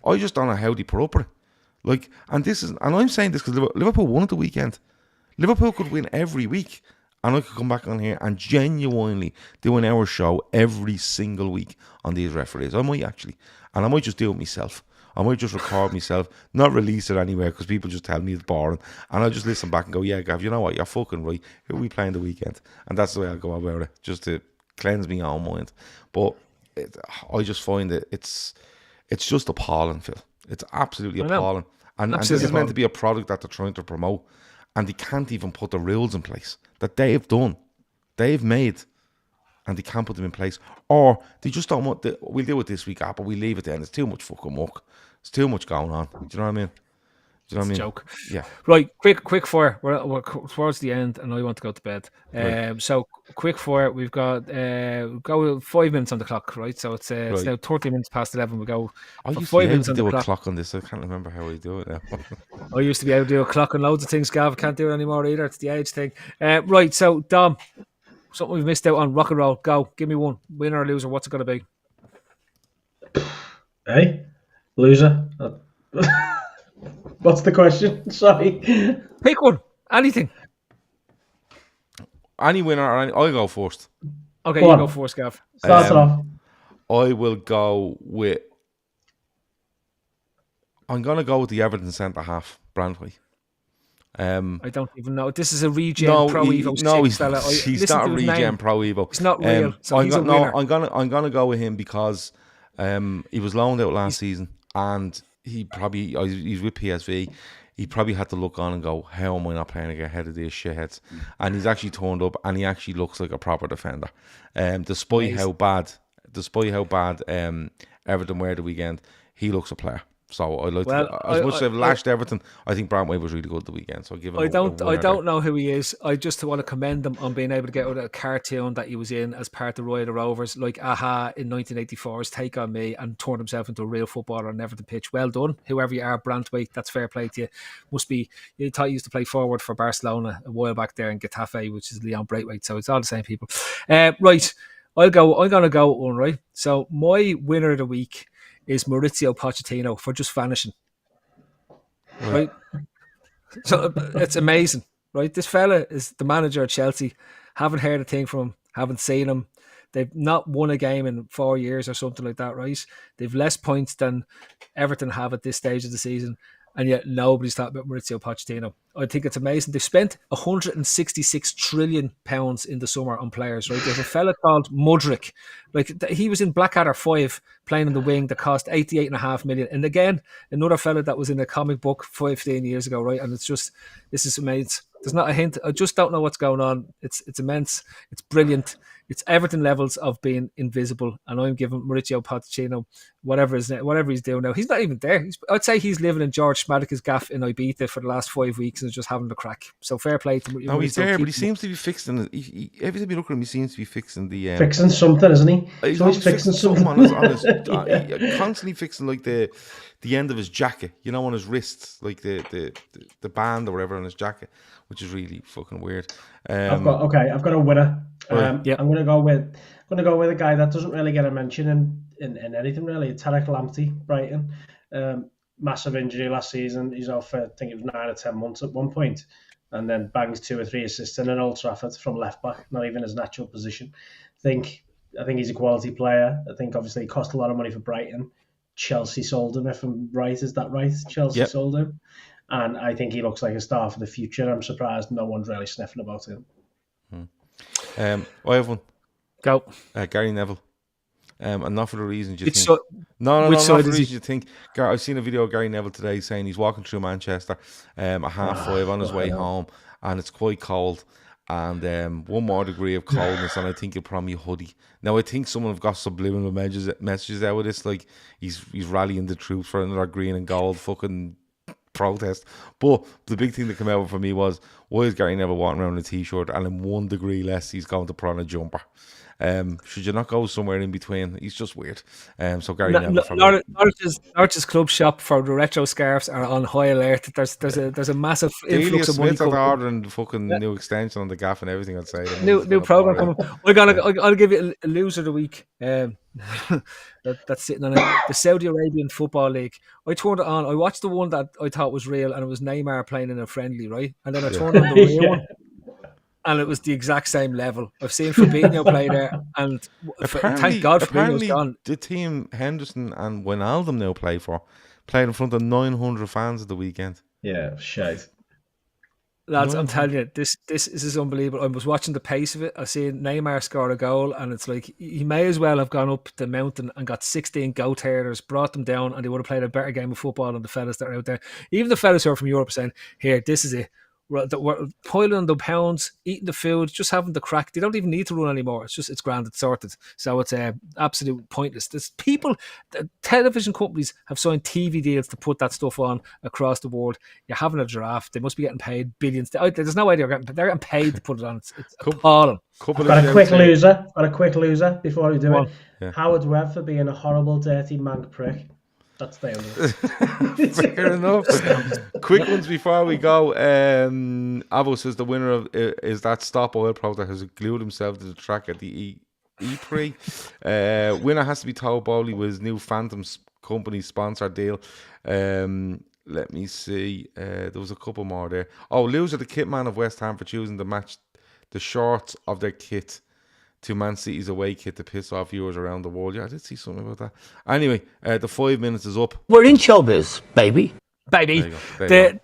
I just don't know how they put up with it. Like, and I'm saying this because Liverpool won at the weekend. Liverpool could win every week. And I could come back on here and genuinely do an hour show every single week on these referees. I might actually. And I might just do it myself. I might just record myself, not release it anywhere because people just tell me it's boring. And I'll just listen back and go, yeah, Gav, you know what? You're fucking right. Who are we playing the weekend? And that's the way I'll go about it, just to cleanse my own mind. But I just find that it's just appalling, Phil. It's absolutely appalling. And this is meant to be a product that they're trying to promote. And they can't even put the rules in place that they've done, they've made, and they can't put them in place. Or they just don't want, we'll do it this week, but we leave it then. It's too much fucking work. It's too much going on. Do you know what I mean? Do you know what I mean? Joke. Yeah. Right, quick fire. We're towards the end, and I want to go to bed. Right. So quick fire. We've got go 5 minutes on the clock, right? So it's now 30 minutes past 11. We go. I used 5 to minutes on do the a clock. clock on this. I can't remember how I do it now. I used to be able to do a clock on loads of things, Gav. Can't do it anymore either. It's the age thing. Right. So Dom, something we've missed out on. Rock and roll. Go. Give me one. Winner or loser? What's it going to be? Hey, loser. What's the question? Sorry. Pick one. Anything. any winner, I'll go first. Okay, you go first, Gav. Start it off. I will go with. I'm gonna go with the Everton centre half, Brandway. I don't even know. This is a regen Pro Evo. He's not a regen Pro Evo. He's not real. So he's a winner. I'm gonna go with him because he was loaned out last season, and he's with PSV. He probably had to look on and go, how am I not playing ahead of these shitheads? And he's actually turned up, and he actually looks like a proper defender. Despite how bad Everton were the weekend, he looks a player. So as much as I've lashed Everton, I think Brantway was really good the weekend. So I'll give him. I don't know who he is. I just want to commend him on being able to get out of a cartoon that he was in as part of Royal Rovers, like AHA in 1984's Take on Me, and turned himself into a real footballer on Everton pitch. Well done, whoever you are, Brantway. That's fair play to you. Must be. You thought you used to play forward for Barcelona a while back there in Getafe, which is Leon Braithwaite. So it's all the same people. Right, I'm gonna go with one. Right. So my winner of the week is Mauricio Pochettino for just vanishing. Right? So it's amazing, right? This fella is the manager at Chelsea. Haven't heard a thing from him, haven't seen him. They've not won a game in 4 years or something like that, right? They've less points than Everton have at this stage of the season, and yet nobody's talking about Mauricio Pochettino. I think it's amazing. They've spent £166 trillion in the summer on players, right? There's a fella called Mudryk. Like, he was in Blackadder 5 playing in the wing that cost 88.5 million. And again, another fella that was in a comic book 15 years ago, right? And it's just, this is amazing. There's not a hint. I just don't know what's going on. It's immense. It's brilliant. It's Everton levels of being invisible. And I'm giving Mauricio Pochettino whatever he's doing now. He's not even there. I'd say he's living in George Schmadicka's gaff in Ibiza for the last 5 weeks and just having the crack. So fair play to Mauricio. No, he's there, but he seems to be fixing it. Every time you look at him, he seems to be fixing the... fixing something, isn't he? He's always fixing something on his constantly fixing like the end of his jacket, you know, on his wrists, like the band or whatever on his jacket, which is really fucking weird. I've got a winner. I'm gonna go with a guy that doesn't really get a mention in anything really. Tarek Lamptey, Brighton. Massive injury last season. He's off for, I think it was 9 or 10 months at one point, and then bangs 2 or 3 assists in Old Trafford from left back, not even his natural position. I think he's a quality player. I think obviously he cost a lot of money for Brighton. Chelsea sold him, if I'm right. Is that right? Chelsea sold him. And I think he looks like a star for the future. I'm surprised no one's really sniffing about him. I have one. Go. Gary Neville. And not for the reasons you think. Not for the reasons you think. I've seen a video of Gary Neville today saying he's walking through Manchester at 5:30 on his way home, and it's quite cold. And one more degree of coldness, and I think he'll probably hoodie. Now, I think someone have got subliminal messages out of this, like he's rallying the troops for another green and gold fucking protest. But the big thing that came out for me was, why is Gary Neville walking around in a t-shirt, and in 1 degree less he's going to put on a jumper? Should you not go somewhere in between? He's just weird. So Gary Neville. Norwich's club shop for the retro scarves are on high alert. There's a massive influx of money coming. Ordering fucking new extension on the gaff and everything. I'd say new program coming. I'll give you a loser of the week. That's sitting on it. The Saudi Arabian Football League. I turned it on. I watched the one that I thought was real, and it was Neymar playing in a friendly, right? And then I turned on the real one, and it was the exact same level. I've seen Fabinho play there, and thank God Fabinho's gone. The team Henderson and Wijnaldum now played in front of 900 fans at the weekend. Yeah, shite. Lads, I'm telling you, this is unbelievable. I was watching the pace of it. I seen Neymar score a goal, and it's like he may as well have gone up the mountain and got 16 goat herders, brought them down, and they would have played a better game of football than the fellas that are out there. Even the fellas who are from Europe are saying, here, this is it. We're piling on the pounds, eating the food, just having the crack. They don't even need to run anymore. It's grand, it's sorted. So it's absolute pointless. There's people, television companies have signed TV deals to put that stuff on across the world. You're having a giraffe. They must be getting paid billions. There's no way they're getting paid to put it on. It's appalling. Got a quick loser before we do it. Yeah. Howard Webb for being a horrible, dirty mank prick. That's the end. Fair enough. Quick ones before we go. Avo says the winner is that Stop Oil Pro that has glued himself to the track at the E-Prix. Winner has to be Todd Bowley with his new Phantom company sponsor deal. Let me see. There was a couple more there. Oh, loser the kit man of West Ham for choosing the match the shorts of their kit to Man City's away kit to piss off viewers around the world. Yeah, I did see something about that. Anyway, the 5 minutes is up. We're in showbiz, baby. Baby, There you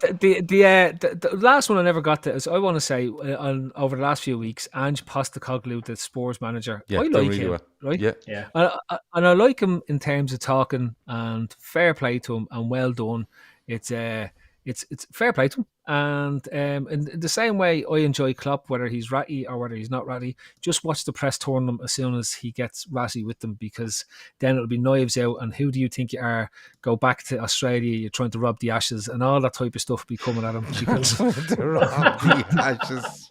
the last one I never got to is I want to say over the last few weeks, Ange Postecoglou, the Spurs manager. Yeah, I done like really him, well. right? Yeah. And I like him in terms of talking and fair play to him and well done. It's fair play to him, and in the same way I enjoy Klopp, whether he's ratty or whether he's not ratty. Just watch the press tournament as soon as he gets ratty with them, because then it'll be knives out. And who do you think you are? Go back to Australia. You're trying to rob the Ashes and all that type of stuff be coming at him because to rob the Ashes.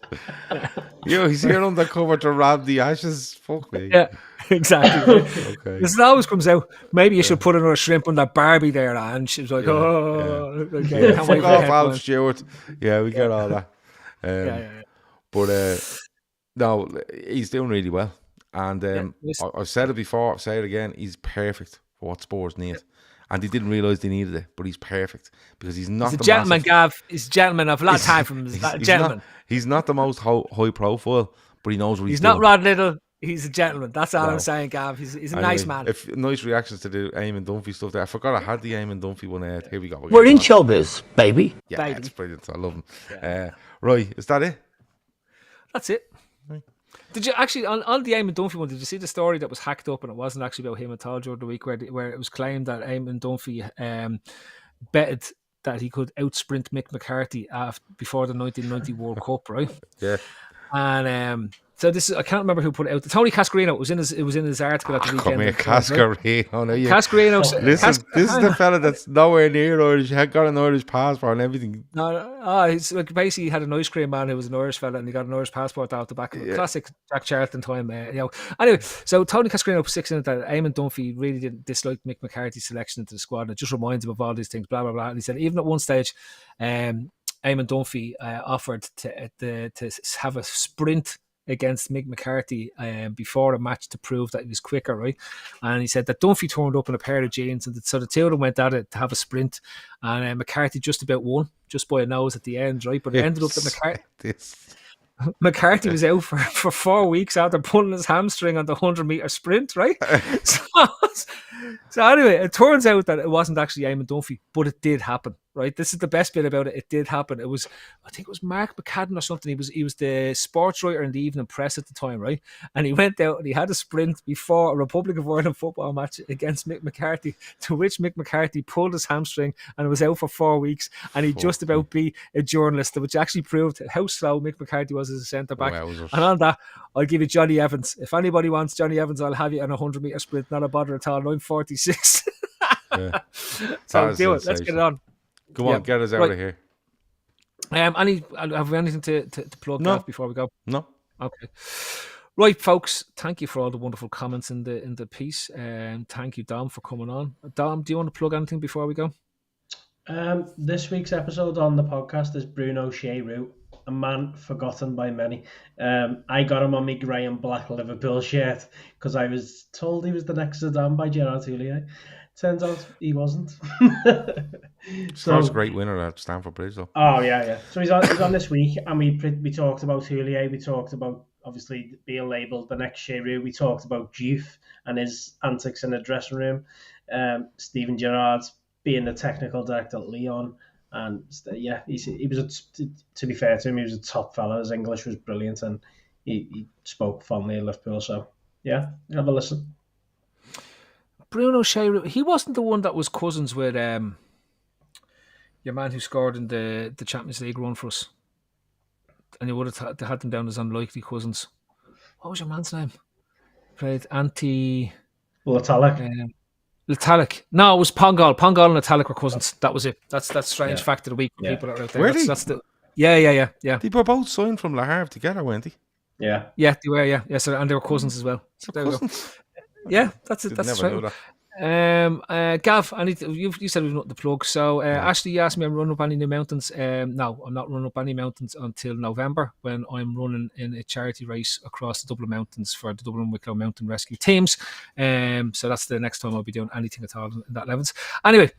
Yo, he's here undercover to rob the Ashes. Fuck me. yeah, exactly. Okay. This always comes out. Maybe you should put another shrimp on that Barbie there, and she was like, okay, can't wait Fuck for the off, headline. Alf Stewart. Yeah, we get all that. But no, he's doing really well. And I've said it before, I'll say it again. He's perfect for what Spurs need. And he didn't realise they needed it, but he's perfect because he's not He's a the gentleman, massive, Gav. He's a gentleman. I've a lot of time from him. He's a gentleman. He's not the most high profile, but he knows what he's He's doing. not Rod Little. He's a gentleman. That's all No. I'm saying, Gav. He's a Anyway, nice man. Nice reactions to the Eamon Dunphy stuff there. I forgot I had the Eamon Dunphy one. Here we go. We're in showbiz, baby. Yeah, Baby. it's brilliant. I love him. Right, is that it? That's it. Did you actually on the Eamon Dunphy one? Did you see the story that was hacked up and it wasn't actually about him at all during the week, where it was claimed that Eamon Dunphy betted that he could outsprint Mick McCarthy before the 1990 World Cup, right? Yeah. And so this is, I can't remember who put it out. Tony Cascarino. It was in his article at the weekend. Come here, Cascarino. Cascarino. Listen, this is the fella that's nowhere near Irish. He had got an Irish passport and everything. He's like basically he had an ice cream man who was an Irish fella and he got an Irish passport out the back of it. Classic Jack Charlton time. Anyway, so Tony Cascarino put 6 in it that Eamon Dunphy really didn't dislike Mick McCarthy's selection into the squad. And it just reminds him of all these things, blah blah blah. And he said even at one stage, Eamon Dunphy offered to have a sprint against Mick McCarthy before a match to prove that he was quicker, right? And he said that Dunphy turned up in a pair of jeans, and so the two of them went at it to have a sprint, and McCarthy just about won, just by a nose at the end, right? But it ended up that McCarthy was out for 4 weeks after pulling his hamstring on the 100-meter sprint, right? So anyway, it turns out that it wasn't actually Eamon Dunphy, but it did happen, right? This is the best bit about it. It did happen. It was, I think it was Mark McCadden or something. He was the sports writer in the Evening Press at the time, right? And he went out and he had a sprint before a Republic of Ireland football match against Mick McCarthy, to which Mick McCarthy pulled his hamstring and was out for 4 weeks, and he just about beat a journalist, which actually proved how slow Mick McCarthy was as a centre back. Wowzers. And on that, I'll give you Johnny Evans. If anybody wants Johnny Evans, I'll have you in a 100-meter sprint. Not a bother at all. I'm 46. So do it. Let's get it on. Come on, get us out of here. Have we anything to plug before we go? No. Okay. Right, folks. Thank you for all the wonderful comments in the piece. Thank you, Dom, for coming on. Dom, do you want to plug anything before we go? This week's episode on the podcast is Bruno Shearout, a man forgotten by many. I got him on my grey and black Liverpool shirt because I was told he was the next Zidane by Gerard Houllier. Turns out he wasn't. Scott's a great winner at Stamford Bridge, though. Oh yeah. So he's on this week, and we talked about Houllier. We talked about obviously being labelled the next Shearout. We talked about Dyche and his antics in the dressing room. Steven Gerrard being the technical director at Lyon, and he was to be fair to him, he was a top fella. His English was brilliant, and he spoke fondly of Liverpool. So yeah, have a listen. Bruno Shearout, he wasn't the one that was cousins with your man who scored in the Champions League run for us, and you would have had them down as unlikely cousins. What was your man's name? Played Latalik. Latalik. No, it was Pongal. Pongal and Latalik were cousins. That was it. That's strange fact of the week. People that are out there. Were they? That's the yeah. They were both signed from Le Havre together, weren't they? Yeah, they were. Yeah. So, and they were cousins as well. So there we go. Yeah, that's it. That's never right. knew that. Gav, you said we've not the plug. So Ashley, you asked me I'm running up any new mountains. No, I'm not running up any mountains until November, when I'm running in a charity race across the Dublin Mountains for the Dublin Wicklow Mountain Rescue Teams. So that's the next time I'll be doing anything at all in that levels. Anyway,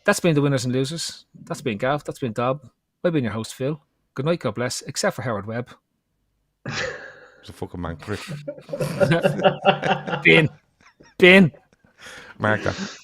that's been the winners and losers. That's been Gav. That's been Dob. I've been your host, Phil. Good night, God bless, except for Howard Webb. It's a fucking man prick. Bin. Mark that.